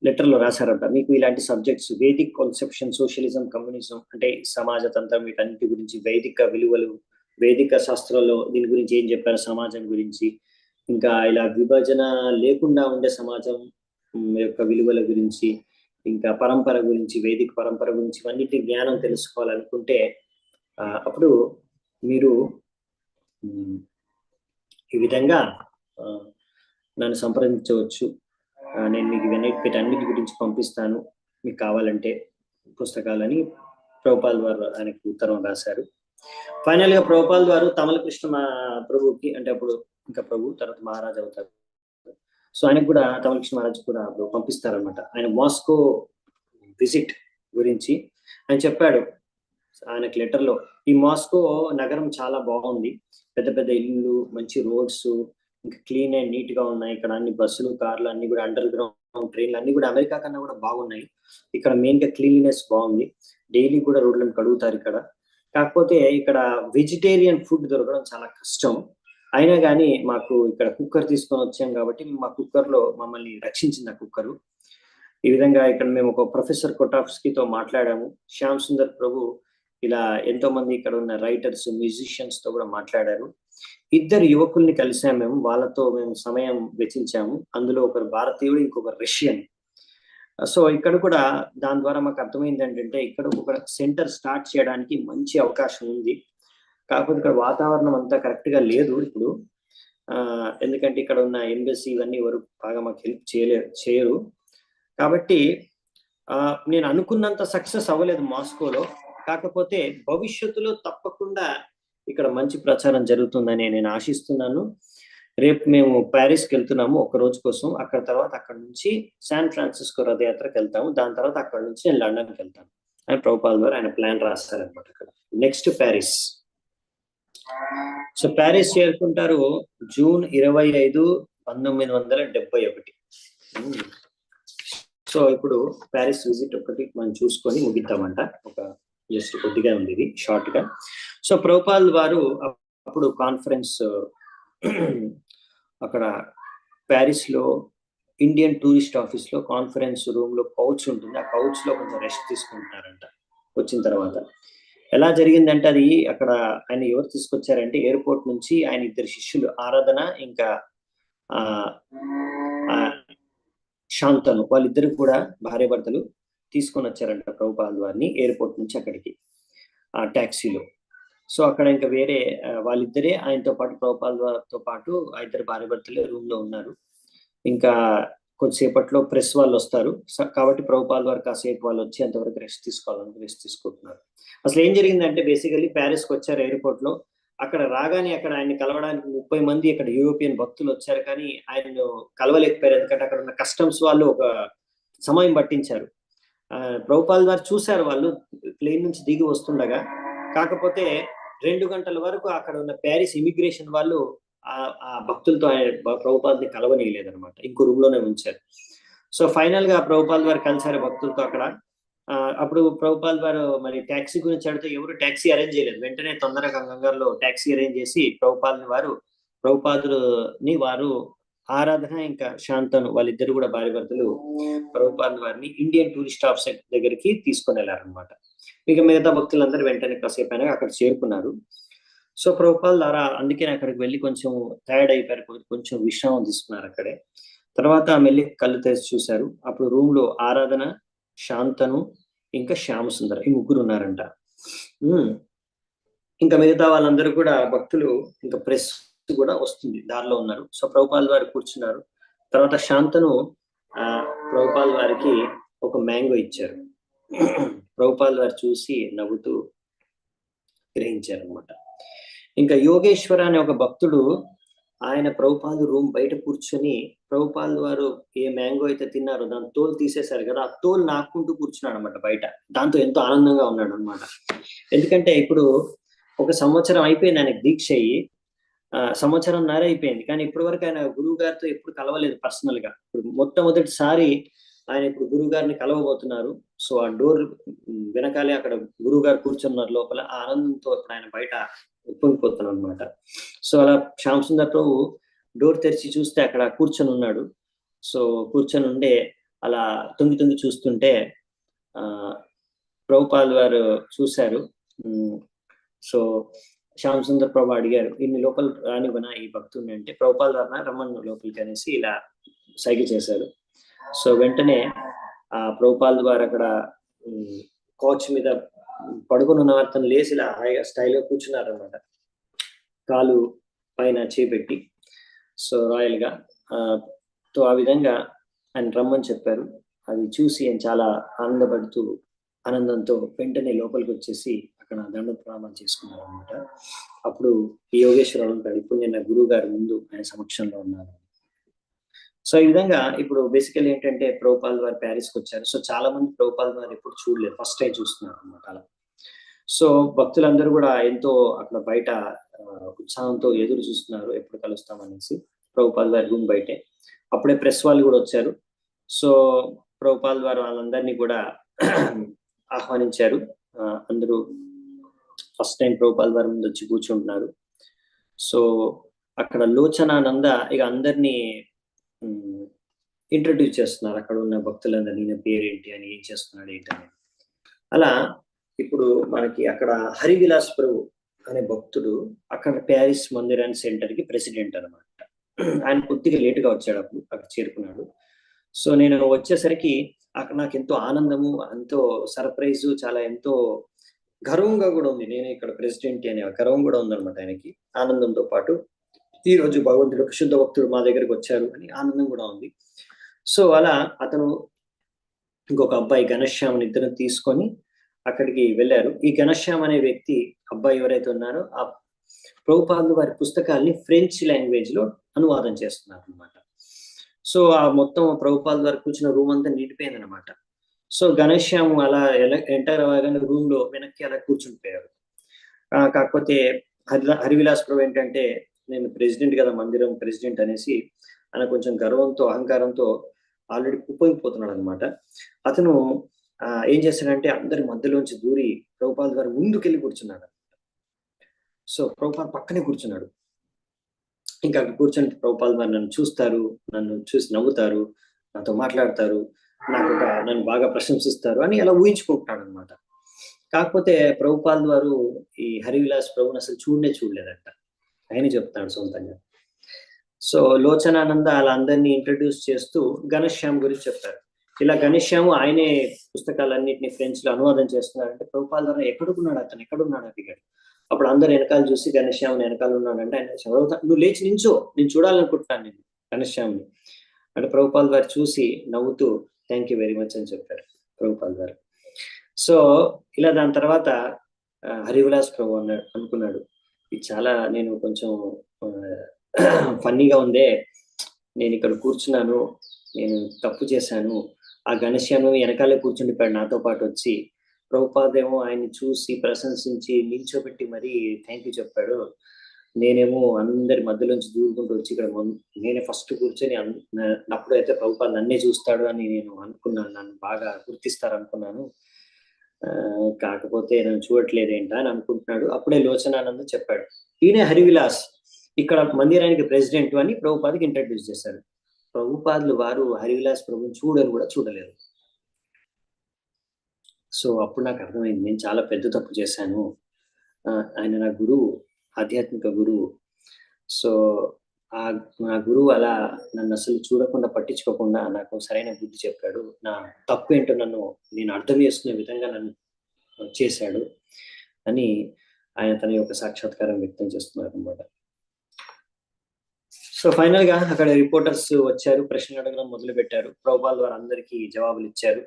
లెటర్ లో రాశారంట, మీకు ఇలాంటి subjects Vedic conception, socialism, communism అంటే సమాజతంత్రం, వీటన్నిటి గురించి, వైదిక విలువలు, వేదిక శాస్త్రంలో దీని గురించి ఏం చెప్పారు, సమాజం గురించి, ఇంకా ఇలా విభజన లేకుండా ఉండే సమాజం యొక్క విలువల గురించి, ఇంకా పరంపర గురించి, వేదిక పరంపర గురించి అన్నిటి జ్ఞానం తెలుసుకోవాలనుకుంటే అప్పుడు మీరు ఈ విధంగా నన్ను సంప్రదించవచ్చు. నేను మీకు వీటన్నిటి గురించి పంపిస్తాను మీకు కావాలంటే పుస్తకాలని ప్రభుపాల్ వారు ఆయనకు ఉత్తరం రాశారు. ఫైనల్ గా ప్రభుపాల్ వారు తమల కృష్ణ ప్రభుకి, అంటే అప్పుడు ఇంకా ప్రభు తర్వాత మహారాజ్ అవుతారు, సో ఆయనకు కూడా తమల కృష్ణ మహారాజ్ కూడా పంపిస్తారనమాట. ఆయన మాస్కో విజిట్ గురించి ఆయన చెప్పాడు ఆయనకు లెటర్ లో, ఈ మాస్కో నగరం చాలా బాగుంది, పెద్ద పెద్ద ఇల్లు, మంచి రోడ్స్, ఇంకా క్లీన్ అండ్ నీట్ గా ఉన్నాయి. ఇక్కడ అన్ని బస్సులు, కార్లు అన్ని కూడా, అండర్ గ్రౌండ్ ట్రైన్లు అన్ని కూడా అమెరికా కన్నా కూడా బాగున్నాయి. ఇక్కడ మెయిన్ గా క్లీన్లీనెస్ బాగుంది, డైలీ కూడా రోడ్లను కడుగుతారు ఇక్కడ. కాకపోతే ఇక్కడ వెజిటేరియన్ ఫుడ్ దొరకడం చాలా కష్టం. అయినా కానీ మాకు ఇక్కడ కుక్కర్ తీసుకొని వచ్చాం కాబట్టి మా కుక్కర్ లో మమ్మల్ని రక్షించింది ఆ కుక్కరు. ఈ విధంగా ఇక్కడ మేము ఒక ప్రొఫెసర్ కొటాఫ్స్కీతో మాట్లాడాము. శ్యామ్ సుందర్ ప్రభు ఇలా ఎంతో మంది ఇక్కడ ఉన్న రైటర్స్, మ్యూజిషియన్స్ తో కూడా మాట్లాడారు. ఇద్దరు యువకుల్ని కలిసాము మేము, వాళ్ళతో మేము సమయం వెచ్చించాము. అందులో ఒకరు భారతీయుడు, ఇంకొకరు రష్యన్. సో ఇక్కడ కూడా దాని ద్వారా మాకు అర్థమైంది ఏంటంటే ఇక్కడ ఒక సెంటర్ స్టార్ట్ చేయడానికి మంచి అవకాశం ఉంది. కాకపోతే ఇక్కడ వాతావరణం అంతా కరెక్ట్ గా లేదు ఇప్పుడు. ఎందుకంటే ఇక్కడ ఉన్న ఎంబసీ ఇవన్నీ ఎవరు బాగా మాకు హెల్ప్ చేయరు. కాబట్టి నేను అనుకున్నంత సక్సెస్ అవ్వలేదు మాస్కోలో. కాకపోతే భవిష్యత్తులో తప్పకుండా ఇక్కడ మంచి ప్రచారం జరుగుతుందని నేను ఆశిస్తున్నాను. రేపు మేము ప్యారిస్కి వెళ్తున్నాము ఒక రోజు కోసం. అక్కడ తర్వాత అక్కడ నుంచి శాన్ ఫ్రాన్సిస్కో రథయాత్రకు వెళ్తాము. దాని తర్వాత అక్కడ నుంచి నేను లండన్కి వెళ్తాను అని ప్రభుపాల్ గారు ఆయన ప్లాన్ రాస్తారనమాట. అక్కడ నెక్స్ట్ ప్యారిస్. సో ప్యారిస్ చేరుకుంటారు జూన్ 25, 1971. సో ఇప్పుడు ప్యారిస్ విజిట్ ఒకటి మనం చూసుకొని ముగిద్దామంట. ఒక జస్ట్ కొద్దిగా ఉంది ఇది షార్ట్ గా. సో ప్రభుపాల్ వారు అప్పుడు కాన్ఫరెన్స్ అక్కడ ప్యారిస్ లో ఇండియన్ టూరిస్ట్ ఆఫీస్ లో కాన్ఫరెన్స్ రూమ్ లో కౌచ్ ఉంటుంది. ఆ కౌచ్ లో కొంచెం రెస్ట్ తీసుకుంటున్నారంట. వచ్చిన తర్వాత ఎలా జరిగిందంటే అది అక్కడ ఆయన ఎవరు తీసుకొచ్చారంటే ఎయిర్పోర్ట్ నుంచి ఆయన ఇద్దరు శిష్యులు ఆరాధన ఇంకా శాంతను, వాళ్ళిద్దరు కూడా భార్య భర్తలు తీసుకొని వచ్చారంట ప్రభుపాల్ వారిని ఎయిర్పోర్ట్ నుంచి అక్కడికి ఆ ట్యాక్సీలో. సో అక్కడ ఇంకా వేరే వాళ్ళిద్దరే ఆయనతో పాటు ప్రభుపాల్ వారితో పాటు ఆ ఇద్దరు భార్య భర్తలే రూమ్ లో ఉన్నారు. ఇంకా కొద్దిసేపట్లో ప్రెస్ వాళ్ళు వస్తారు కాబట్టి ప్రభుపాల్ వారు కాసేపు వాళ్ళు వచ్చి అంతవరకు రెస్ట్ తీసుకోవాలని రెస్ట్ తీసుకుంటున్నారు. అసలు ఏం జరిగిందంటే బేసికల్లీ ప్యారిస్కి వచ్చారు ఎయిర్పోర్ట్ లో. అక్కడ రాగానే అక్కడ ఆయన్ని కలవడానికి 30 మంది అక్కడ యూరోపియన్ భక్తులు వచ్చారు, కానీ ఆయన్ను కలవలేకపోయారు. ఎందుకంటే అక్కడ ఉన్న కస్టమ్స్ వాళ్ళు ఒక సమయం పట్టించారు. ప్రభుపాల్ వారు చూశారు వాళ్ళు ప్లేన్ నుంచి దిగి వస్తుండగా. కాకపోతే 2 గంటల వరకు అక్కడ ఉన్న ప్యారిస్ ఇమిగ్రేషన్ వాళ్ళు ఆ భక్తులతో ప్రభుపాల్ని కలవనీయలేదన్నమాట. ఇంకో రూమ్ లోనే ఉంచారు. సో ఫైనల్ గా ప్రభుపాల్ వారు కలిసారు భక్తులతో అక్కడ. అప్పుడు ప్రభుపాల్ వారు మరి ట్యాక్సీ గురించి అడిగితే ఎవరు ట్యాక్సీ అరేంజ్ చేయలేదు. వెంటనే తొందరగా గంగాలో ట్యాక్సీ అరేంజ్ చేసి ప్రభుపాదుని వారు ఆరాధన ఇంకా శాంతను వాళ్ళిద్దరు కూడా భార్య భర్తలు ప్రభుపాల్ వారిని ఇండియన్ టూరిస్ట్ ఆఫీస్ దగ్గరికి తీసుకొని వెళ్ళారనమాట. ఇక మిగతా భక్తులందరూ వెంటనే కాసేపు అయినా అక్కడ చేరుకున్నారు. సో ప్రభుపాల్ ద్వారా అందుకే అక్కడికి వెళ్ళి కొంచెం టైర్డ్ అయిపోయారు, కొంచెం విశ్రామం తీసుకున్నారు అక్కడే. తర్వాత మెల్లి కళ్ళు తెరిచి చూశారు. అప్పుడు రూమ్ లో ఆరాధన, శాంతను ఇంకా శ్యామ సుందర్ ఈ ముగ్గురు ఉన్నారంట. ఇంకా మిగతా వాళ్ళందరూ కూడా భక్తులు ఇంకా ప్రెస్ కూడా వస్తుంది దారిలో ఉన్నారు. సో ప్రభుపాల్ వారు కూర్చున్నారు. తర్వాత శాంతను ప్రభుపాల్ వారికి ఒక మ్యాంగో ఇచ్చారు. ప్రభుపాల్ వారు చూసి నవ్వుతూ గ్రహించారు అనమాట. ఇంకా యోగేశ్వర అనే ఒక భక్తుడు ఆయన ప్రభుపాల్ రూమ్ బయట కూర్చొని ప్రభుపాల్ వారు ఏ మ్యాంగో అయితే తిన్నారో దాని తోలు తీసేశారు కదా, ఆ తోలు నాకుంటూ కూర్చున్నాడు అనమాట బయట. దాంతో ఎంతో ఆనందంగా ఉన్నాడు అనమాట. ఎందుకంటే ఇప్పుడు 1 సంవత్సరం అయిపోయింది ఆయనకు దీక్ష అయ్యి, 1.5 సంవత్సరం అయిపోయింది. కానీ ఇప్పటి వరకు ఆయన గురువు గారితో ఎప్పుడు కలవలేదు పర్సనల్ గా. ఇప్పుడు మొట్టమొదటిసారి ఆయన ఇప్పుడు గురువు గారిని కలవబోతున్నారు. సో ఆ డోర్ వెనకాలే అక్కడ గురువు గారు కూర్చున్నారు లోపల. ఆ ఆనందంతో ఇప్పుడు ఆయన బయట ఉప్పొంగిపోతున్నాడు అనమాట. సో అలా శ్యామ్ సుందర్ ప్రభు డోర్ తెరిచి చూస్తే అక్కడ కూర్చొని ఉన్నాడు. సో కూర్చొని ఉండే అలా తొంగి చూస్తుంటే ప్రభుపాల్ వారు చూశారు. సో శ్యామ్ సుందర్ ప్రభు అడిగారు, ఇన్ని లోపల రానివ్వనా ఈ భక్తుడిని అంటే, ప్రభుపాల్ వారిన రమ్మను లోపలికి అనేసి ఇలా సైగ చేశారు. సో వెంటనే ఆ ప్రభుపాల్ వారు అక్కడ కోచ్ మీద పడుకుని ఉన్న వారితో లేచి ఇలా హాయిగా స్టైల్గా కూర్చున్నారు అనమాట, కాలు పైన చేపెట్టి. సో రాయల్ గా తో ఆ విధంగా ఆయన రమ్మని చెప్పారు. అది చూసి ఆయన చాలా ఆనందపడుతూ ఆనందంతో వెంటనే లోపలికి వచ్చేసి అక్కడ దండ ప్రణామాలు చేసుకున్నారు అనమాట. అప్పుడు ఈ యోగేశ్వరరావు ఉంటాడు, ఇప్పుడు నేను గురువు గారి ముందు ఆయన సమక్షంలో ఉన్నాను. సో ఈ విధంగా ఇప్పుడు బేసికల్ ఏంటంటే ప్రభుపాల్ వారు ప్యారిస్కి వచ్చారు. సో చాలా మంది ప్రభుపాల్ వారు ఎప్పుడు చూడలేదు, ఫస్ట్ టైం చూస్తున్నారు అనమాట అలా. సో భక్తులందరూ కూడా ఎంతో అక్కడ బయట ఉత్సాహంతో ఎదురు చూస్తున్నారు ఎప్పుడు కలుస్తామనేసి ప్రభుపాల్ వారి రూమ్ బయటే. అప్పుడే ప్రెస్ వాళ్ళు కూడా వచ్చారు. సో ప్రభుపాల్ వారు వాళ్ళందరినీ కూడా ఆహ్వానించారు. అందరూ ఫస్ట్ టైం ప్రభుపాల్ వారి ముందు వచ్చి కూర్చుంటున్నారు. సో అక్కడ లోచనానంద ఇక అందరినీ ఇంట్రడ్యూస్ చేస్తున్నారు, అక్కడ ఉన్న భక్తులందరినీ, ఈయన పేరేంటి అని, ఏం చేస్తున్నాడు ఏంటని. అలా ఇప్పుడు మనకి అక్కడ హరివిలాస్ ప్రభు అనే భక్తుడు అక్కడ ప్యారిస్ మందిరాన్ సెంటర్ కి ప్రెసిడెంట్ అనమాట. ఆయన కొద్దిగా లేటుగా వచ్చాడు, అక్కడ చేరుకున్నాడు. సో నేను వచ్చేసరికి అక్కడ నాకు ఎంతో ఆనందము, ఎంతో సర్ప్రైజ్, చాలా ఎంతో గర్వంగా కూడా ఉంది. నేను ఇక్కడ ప్రెసిడెంట్ అనే గర్వం కూడా ఉందన్నమాట ఆయనకి. ఆనందంతో పాటు ఈ రోజు భగవంతుడు శుద్ధ భక్తుడు మా దగ్గరికి వచ్చారు అని ఆనందం కూడా ఉంది. సో అలా అతను ఇంకొక అబ్బాయి ఘనశ్యామ్ ఇద్దరు తీసుకొని అక్కడికి వెళ్ళారు. ఈ ఘనశ్యామ్ అనే వ్యక్తి, అబ్బాయి ఎవరైతే ఉన్నారో, ఆ ప్రభుపాదుల వారి పుస్తకాల్ని ఫ్రెంచ్ లాంగ్వేజ్ లో అనువాదం చేస్తున్నారు అనమాట. సో ఆ మొత్తం ప్రభుపాదుల వారు కూర్చున్న రూమ్ అంతా నిండిపోయింది అనమాట. సో ఘనశ్యామ్ అలా ఎంటర్ అవ్వగానే రూమ్ లో వెనక్కి అలా కూర్చుండిపోయారు. కాకపోతే హరివిలాస్ ప్రభు ఏంటంటే, నేను ప్రెసిడెంట్ కదా, మందిరం ప్రెసిడెంట్ అనేసి ఆయన కొంచెం గర్వంతో అహంకారంతో ఆల్రెడీ కుప్పొంగిపోతున్నాడు అనమాట. అతను ఏం చేస్తాడంటే అందరి మధ్యలోంచి దూరి ప్రభుపాద గారు ముందుకెళ్ళి కూర్చున్నాడు. సో ప్రభుపాద పక్కనే కూర్చున్నాడు. ఇంకా అక్కడ కూర్చొని ప్రభుపాద గారు నన్ను చూస్తారు, నన్ను చూసి నవ్వుతారు, నాతో మాట్లాడతారు, నన్ను బాగా ప్రశంసిస్తారు అని అలా ఊహించుకుంటున్నాడు అనమాట. కాకపోతే ప్రభుపాద వారు ఈ హరివిలాస్ ప్రభుని అసలు చూడలేదంట. ఆయన చెప్తాడు సొంతంగా. సో లోచనానంద అలా అందరినీ ఇంట్రడ్యూస్ చేస్తూ ఘనశ్యామ్ గురించి చెప్తారు. ఇలా ఘనశ్యాము ఆయనే పుస్తకాలన్నింటినీ ఫ్రెంచ్ లో అనువాదం చేస్తున్నారంటే ప్రభుపాద ద్వారా ఎక్కడున్నాడు అడిగాడు. అప్పుడు అందరు వెనకాల చూసి ఘనశ్యామ్ వెనకాల ఉన్నాడంటే ఆయన చదువుతా, నువ్వు లేచి నించో, నేను చూడాలనుకుంటున్నాను నేను ఘనశ్యామ్ని అంటే ప్రభుపాద గారు చూసి నవ్వుతూ థ్యాంక్ యూ వెరీ మచ్ అని చెప్పారు ప్రభుపాద గారు. సో ఇలా దాని తర్వాత హరివిలాస్ ప్రభు అనుకున్నాడు, ఇది చాలా నేను కొంచెం ఫన్నీగా ఉందే, నేను ఇక్కడ కూర్చున్నాను, నేను తప్పు చేశాను. ఆ ఘనశ్యాము వెనకాలే కూర్చుండిపోయాడు నాతో పాటు వచ్చి. ప్రభుపాదేమో ఆయన్ని చూసి ప్రశంసించి నిల్చోబెట్టి మరీ థ్యాంక్ యూ చెప్పాడు. నేనేమో అందరి మధ్యలోంచి దూరుకుంటూ వచ్చి ఇక్కడ నేనే ఫస్ట్ కూర్చొని అప్పుడు అయితే ప్రభుపాద నన్నే చూస్తాడు అని నేను అనుకున్నాను, నన్ను బాగా గుర్తిస్తారు అనుకున్నాను, కాకపోతే నన్ను చూడట్లేదేంటా అని అనుకుంటున్నాడు. అప్పుడే లోచనానంద చెప్పాడు, ఈయనే హరివిలాస్, ఇక్కడ మందిరానికి ప్రెసిడెంట్ అని ప్రభుపాదకి ఇంట్రడ్యూస్ చేశారు. ప్రభుపాదులు వారు హరివిలాస్ ప్రభుని కూడా చూడలేదు. సో అప్పుడు నాకు అర్థమైంది, నేను చాలా పెద్ద తప్పు చేశాను, ఆయన నా గురువు, ఆధ్యాత్మిక గురువు. సో నా గురువు అలా నన్ను అసలు చూడకుండా పట్టించుకోకుండా నాకు సరైన బుద్ధి చెప్పాడు, నా తప్పు ఏంటో నేను అర్థం చేసుకునే విధంగా నన్ను చేశాడు అని ఆయన తన యొక్క సాక్షాత్కారం వ్యక్తం చేస్తున్నారు అనమాట. సో ఫైనల్ గా అక్కడ రిపోర్టర్స్ వచ్చారు, ప్రశ్నలు అడగడం మొదలు పెట్టారు. ప్రభుపాద వారు అందరికీ జవాబులు ఇచ్చారు.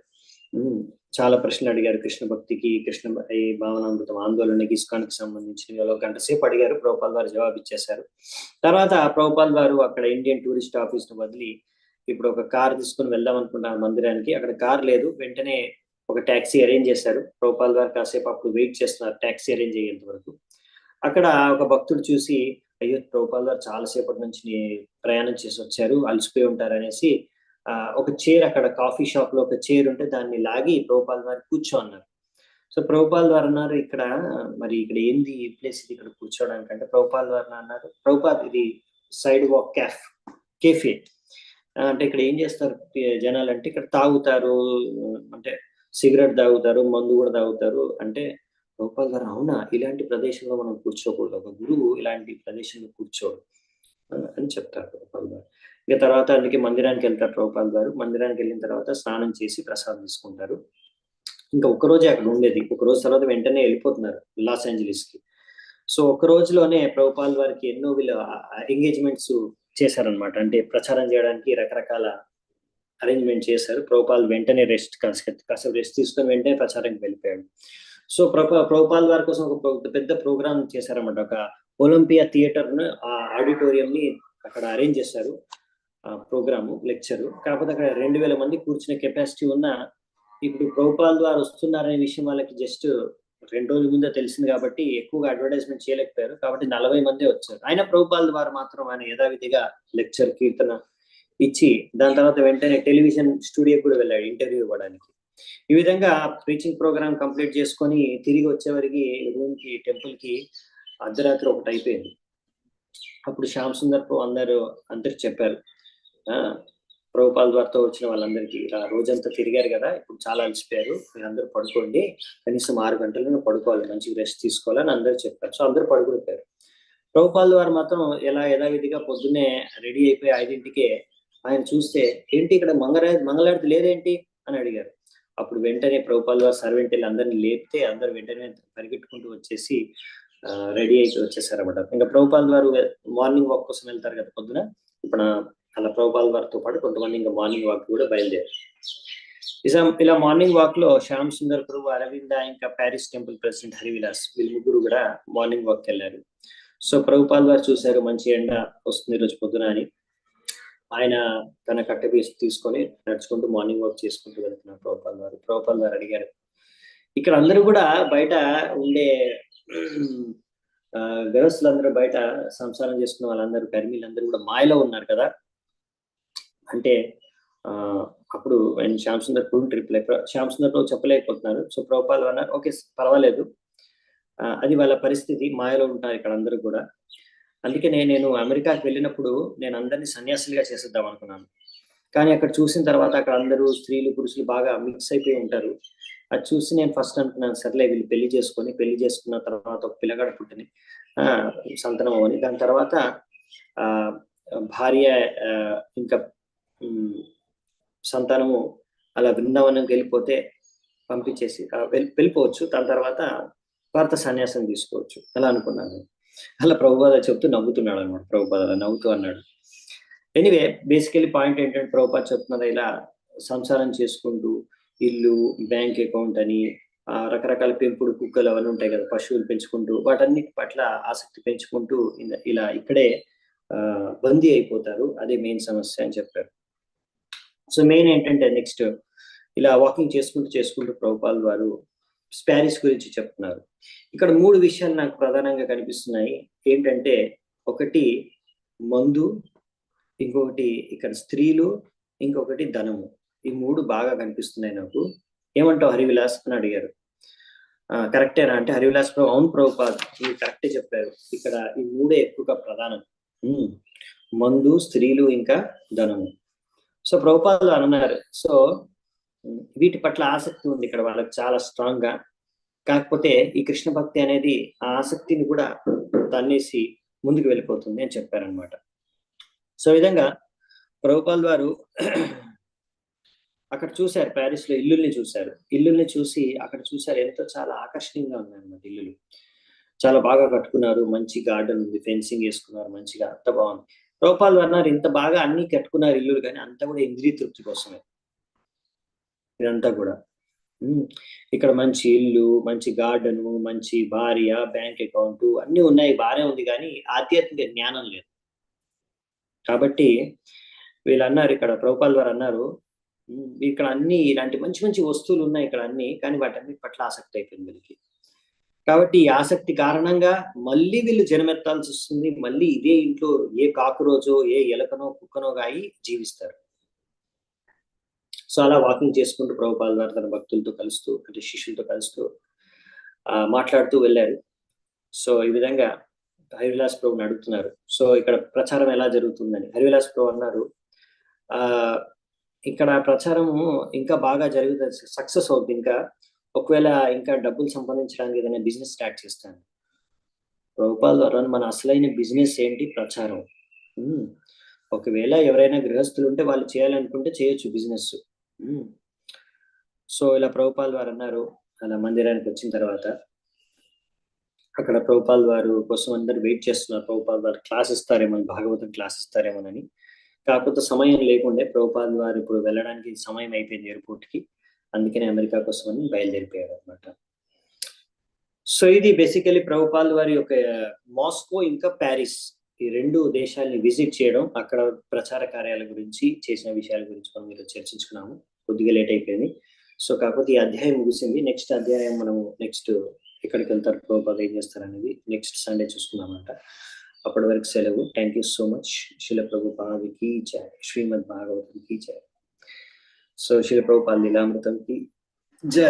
చాలా ప్రశ్నలు అడిగారు, కృష్ణ భక్తికి, కృష్ణ భావనామృతం ఆందోళనకి, ఇస్కాన్కి సంబంధించిన ఒక గంట సేపు అడిగారు. ప్రభుపాద వారు జవాబు ఇచ్చేశారు. తర్వాత ప్రభుపాద వారు అక్కడ ఇండియన్ టూరిస్ట్ ఆఫీస్ ను వదిలి ఇప్పుడు ఒక కార్ తీసుకుని వెళ్దాం అనుకుంటున్నారు మందిరానికి. అక్కడ కార్ లేదు, వెంటనే ఒక ట్యాక్సీ అరేంజ్ చేశారు. ప్రభుపాద వారు కాసేపు అప్పుడు వెయిట్ చేస్తున్నారు ట్యాక్సీ అరేంజ్ అయ్యేంత వరకు. అక్కడ ఒక భక్తుడు చూసి, అయ్యో ప్రభుపాద గారు చాలాసేపటి నుంచి ప్రయాణం చేసి వచ్చారు, అలసిపోయి ఉంటారు అనేసి ఒక చైర్, అక్కడ కాఫీ షాప్ లో ఒక చైర్ ఉంటే దాన్ని లాగి ప్రభుపాద గారు కూర్చో అన్నారు. సో ప్రభుపాద గారు అన్నారు, ఇక్కడ ఏంది ఈ ప్లేస్, ఇది ఇక్కడ కూర్చోడానికి అంటే ప్రభుపాద గారు అన్నారు, ప్రభుపాద ఇది సైడ్ వాక్ కేఫే అంటే ఇక్కడ ఏం చేస్తారు జనాలు అంటే, ఇక్కడ తాగుతారు, అంటే సిగరెట్ తాగుతారు, మందు కూడా తాగుతారు అంటే. ప్రభుపాద గారు అవునా, ఇలాంటి ప్రదేశంలో మనం కూర్చోకూడదు, ఒక గురువు ఇలాంటి ప్రదేశంలో కూర్చోడు అని చెప్తారు ప్రభుపాద గారు. ఇక తర్వాత అందుకే మందిరానికి వెళ్తారు ప్రభుపాద గారు. మందిరానికి వెళ్ళిన తర్వాత స్నానం చేసి ప్రసాదం తీసుకుంటారు. ఇంకా ఒక రోజే అక్కడ ఉండేది, ఒక రోజు తర్వాత వెంటనే వెళ్ళిపోతున్నారు లాస్ ఏంజలీస్ కి. సో ఒక రోజులోనే ప్రభుపాద వారికి ఎన్నో ఎంగేజ్మెంట్స్ చేశారనమాట. అంటే ప్రచారం చేయడానికి రకరకాల అరేంజ్మెంట్ చేశారు. ప్రభుపాద వెంటనే కాసేపు రెస్ట్ తీసుకొని వెంటనే ప్రచారానికి వెళ్ళిపోయాడు. సో ప్రభుపాద వారి కోసం ఒక పెద్ద ప్రోగ్రామ్ చేశారన్నమాట. ఒక ఒలింపియా థియేటర్ ను, ఆ ఆడిటోరియం ని అక్కడ అరేంజ్ చేశారు, ప్రోగ్రాము లెక్చరు. కాకపోతే అక్కడ 2000 మంది కూర్చునే కెపాసిటీ ఉన్న, ఇప్పుడు ప్రభుపాద వారు వస్తున్నారనే విషయం వాళ్ళకి జస్ట్ 2 రోజుల ముందే తెలిసింది కాబట్టి ఎక్కువగా అడ్వర్టైజ్మెంట్ చేయలేకపోయారు. కాబట్టి 40 మందే వచ్చారు. ఆయన ప్రభుపాద వారు మాత్రం ఆయన యథావిధిగా లెక్చర్, కీర్తన ఇచ్చి దాని తర్వాత వెంటనే టెలివిజన్ స్టూడియో కూడా వెళ్ళాడు ఇంటర్వ్యూ ఇవ్వడానికి. ఈ విధంగా ప్రీచింగ్ ప్రోగ్రామ్ కంప్లీట్ చేసుకొని తిరిగి వచ్చేవరికి రూమ్ కి, టెంపుల్ కి అర్ధరాత్రి 1 అయిపోయింది. అప్పుడు శ్యామ్ సుందర్ అందరు చెప్పారు, ప్రభుపాల్ వారితో వచ్చిన వాళ్ళందరికీ ఇలా రోజంతా తిరిగారు కదా, ఇప్పుడు చాలా అలసిపోయారు, మీరందరూ పడుకోండి, కనీసం 6 గంటలను పడుకోవాలి, మంచిగా రెస్ట్ తీసుకోవాలని అందరూ చెప్పారు. సో అందరూ పడుకునిపోయారు. ప్రభుపాల్ వారు మాత్రం ఎలా యథావిధిగా పొద్దున్నే రెడీ అయిపోయి 5ంటికే ఆయన చూస్తే, ఏంటి ఇక్కడ మంగళారతి లేదేంటి అని అడిగారు. అప్పుడు వెంటనే ప్రభుపాల్ వారు సర్వెంట్ వెళ్ళి అందరిని లేపితే అందరు వెంటనే పరిగెట్టుకుంటూ వచ్చేసి రెడీ అయిపోయి వచ్చేసారన్నమాట. ఇంకా ప్రభుపాల్ వారు మార్నింగ్ వాక్ కోసం వెళ్తారు కదా పొద్దున, ఇప్పుడు అలా ప్రభుపాల్ వారితో పాటు కొంతమంది ఇంకా మార్నింగ్ వాక్ కూడా బయలుదేరారు. ఇలా మార్నింగ్ వాక్ లో శ్యామ్ సుందర్ ప్రభు, అరవింద, ఇంకా ప్యారిస్ టెంపుల్ ప్రెసిడెంట్ హరివిలాస్, వీళ్ళు ముగ్గురు కూడా మార్నింగ్ వాక్ వెళ్ళారు. సో ప్రభుపాల్ వారు చూశారు మంచి ఎండ వస్తుంది రోజు పొద్దున అని, ఆయన తన కట్టెపీసి తీసుకొని నడుచుకుంటూ మార్నింగ్ వాక్ చేసుకుంటూ వెళ్తున్నారు ప్రభుపాల్ వారు. ప్రభుపాల్ వారు అడిగారు, ఇక్కడ అందరూ కూడా బయట ఉండే గృహస్థులందరూ బయట సంసారం చేసుకున్న వాళ్ళందరూ కర్మీలందరూ కూడా మాయలో ఉన్నారు కదా అంటే, అప్పుడు ఆయన శ్యామ్ సుందర్ ప్రభు రిప్లై, శ్యామ్ సుందర్ ప్రభు చెప్పలేకపోతున్నారు. సో ప్రభుపాల్ వారు అన్నారు, ఓకే పర్వాలేదు, అది వాళ్ళ పరిస్థితి, మాయలో ఉంటారు ఇక్కడ అందరూ కూడా. అందుకే నేను అమెరికాకి వెళ్ళినప్పుడు నేను అందరినీ సన్యాసులుగా చేసేద్దాం అనుకున్నాను. కానీ అక్కడ చూసిన తర్వాత అక్కడ అందరూ స్త్రీలు పురుషులు బాగా మిక్స్ అయిపోయి ఉంటారు. అది చూసి నేను ఫస్ట్ అనుకున్నాను, సర్లే వీళ్ళు పెళ్లి చేసుకున్న తర్వాత ఒక పిల్లగాడు పుట్టిని సంతానం అవని, దాని తర్వాత భార్య ఇంకా సంతానము అలా బృందావనంకి వెళ్ళిపోతే పంపించేసి వెళ్ళిపోవచ్చు, దాని తర్వాత భారత సన్యాసం తీసుకోవచ్చు అలా అనుకున్నాను. అలా ప్రభుపాద చెప్తూ నవ్వుతున్నాడు అనమాట. ప్రభుపాద అలా నవ్వుతూ అన్నాడు. ఎనీవే బేసికలీ పాయింట్ ఏంటంటే, ప్రభుపాద చెప్తున్నది ఇలా సంసారం చేసుకుంటూ ఇల్లు, బ్యాంక్ అకౌంట్ అని, రకరకాల పెంపుడు కుక్కలు అవన్నీ ఉంటాయి కదా, పశువులు పెంచుకుంటూ వాటన్నిటి పట్ల ఆసక్తి పెంచుకుంటూ ఇలా ఇక్కడే బందీ అయిపోతారు, అదే మెయిన్ సమస్య అని చెప్పారు. సో మెయిన్ ఏంటంటే నెక్స్ట్ ఇలా వాకింగ్ చేసుకుంటూ ప్రభుపాల్ వారు ప్యారిస్ గురించి చెప్తున్నారు. ఇక్కడ 3 విషయాలు నాకు ప్రధానంగా కనిపిస్తున్నాయి. ఏంటంటే, ఒకటి మందు, ఇంకొకటి ఇక్కడ స్త్రీలు, ఇంకొకటి ధనము. ఈ 3 బాగా కనిపిస్తున్నాయి నాకు. ఏమంటావు హరివిలాస్ అని అడిగారు. కరెక్టేనా అంటే, హరివిలాస్ ప్రభు, అవును ప్రభుపాద్ మీరు కరెక్టే చెప్పారు, ఇక్కడ ఈ 3 ఎక్కువగా ప్రధానం, మందు, స్త్రీలు, ఇంకా ధనము. సో ప్రభుపాదులు అన్నారు, సో వీటి పట్ల ఆసక్తి ఉంది ఇక్కడ వాళ్ళకి చాలా స్ట్రాంగ్ గా. కాకపోతే ఈ కృష్ణ భక్తి అనేది ఆ ఆసక్తిని కూడా తన్నేసి ముందుకు వెళ్ళిపోతుంది అని చెప్పారనమాట. సో ఈ విధంగా ప్రభుపాల్ వారు అక్కడ చూశారు, ప్యారిస్ లో ఇల్లుల్ని చూసి అక్కడ చూశారు, ఎంతో చాలా ఆకర్షణీయంగా ఉన్నాయన్నమాట ఇల్లులు. చాలా బాగా కట్టుకున్నారు, మంచి గార్డెన్ ఉంది, ఫెన్సింగ్ వేసుకున్నారు, మంచిగా అంత బాగుంది. ప్రభుపాల్ వారు అన్నారు, ఇంత బాగా అన్ని కట్టుకున్నారు ఇల్లులు, కానీ అంతా కూడా ఇంద్రియ తృప్తి కోసమే ఇదంతా కూడా. ఇక్కడ మంచి ఇల్లు, మంచి గార్డెను, మంచి భార్య, బ్యాంక్ అకౌంట్ అన్ని ఉన్నాయి, బాగానే ఉంది, కానీ ఆధ్యాత్మిక జ్ఞానం లేదు. కాబట్టి వీళ్ళు అన్నారు, ఇక్కడ ప్రభుపాల్ వారు అన్నారు, ఇక్కడ అన్ని ఇలాంటి మంచి మంచి వస్తువులు ఉన్నాయి ఇక్కడ అన్ని, కానీ వాటన్నిటి పట్ల ఆసక్తి అయిపోయింది వీళ్ళకి. కాబట్టి ఈ ఆసక్తి కారణంగా మళ్ళీ వీళ్ళు జన్మెత్తాల్సి వస్తుంది, మళ్ళీ ఇదే ఇంట్లో ఏ కాకురోజో, ఏ ఎలకనో, కుక్కనో గాయి జీవిస్తారు. సో అలా వాకింగ్ చేసుకుంటూ ప్రభుపాల్ వారు తన భక్తులతో కలుస్తూ, అంటే శిష్యులతో కలుస్తూ మాట్లాడుతూ వెళ్ళారు. సో ఈ విధంగా హరివిలాస్ ప్రభుని అడుగుతున్నారు, సో ఇక్కడ ప్రచారం ఎలా జరుగుతుందని. హరివిలాస్ ప్రభు అన్నారు, ఇక్కడ ప్రచారము ఇంకా బాగా జరుగుతుంది, సక్సెస్ అవుతుంది, ఇంకా ఒకవేళ ఇంకా డబ్బులు సంపాదించడానికి ఏదైనా బిజినెస్ స్టార్ట్ చేస్తాను. ప్రభుపాల్ వారు మన అసలైన బిజినెస్ ఏంటి? ప్రచారం. ఒకవేళ ఎవరైనా గృహస్థులు ఉంటే వాళ్ళు చేయాలనుకుంటే చేయొచ్చు బిజినెస్. సో ఇలా ప్రభుపాల్ వారు అన్నారు. అలా మందిరానికి వచ్చిన తర్వాత అక్కడ ప్రభుపాల్ వారు కోసం అందరు వెయిట్ చేస్తున్నారు, ప్రభుపాల్ వారు క్లాస్ ఇస్తారేమో, భాగవతం క్లాస్ ఇస్తారేమోనని. కాకపోతే సమయం లేకుండే, ప్రభుపాల్ వారు ఇప్పుడు వెళ్ళడానికి సమయం అయిపోయింది ఎయిర్పోర్ట్ కి, అందుకనే అమెరికా కోసం అని బయలుదేరిపోయారు అనమాట. సో ఇది బేసికలీ ప్రభుపాల్ వారి యొక్క మాస్కో ఇంకా ప్యారిస్ ఈ 2 దేశాలని విజిట్ చేయడం, అక్కడ ప్రచార కార్యాల గురించి చేసిన విషయాల గురించి మనం మీరు చర్చించుకున్నాము. కొద్దిగా లేట్ అయిపోయింది. సో కాకపోతే ఈ అధ్యాయం ముగిసింది. నెక్స్ట్ అధ్యాయం మనము నెక్స్ట్ ఎక్కడికి వెళ్తారు, ప్రభుపాద ఏం చేస్తారనేది నెక్స్ట్ సండే చూసుకున్నామంట. అప్పటి వరకు సెలవు. Thank you so much. శిల ప్రభుపాదకి జై, శ్రీమద్ భాగవతం కి జై. సో శిల ప్రభుపాద లీలామృతం కి జై.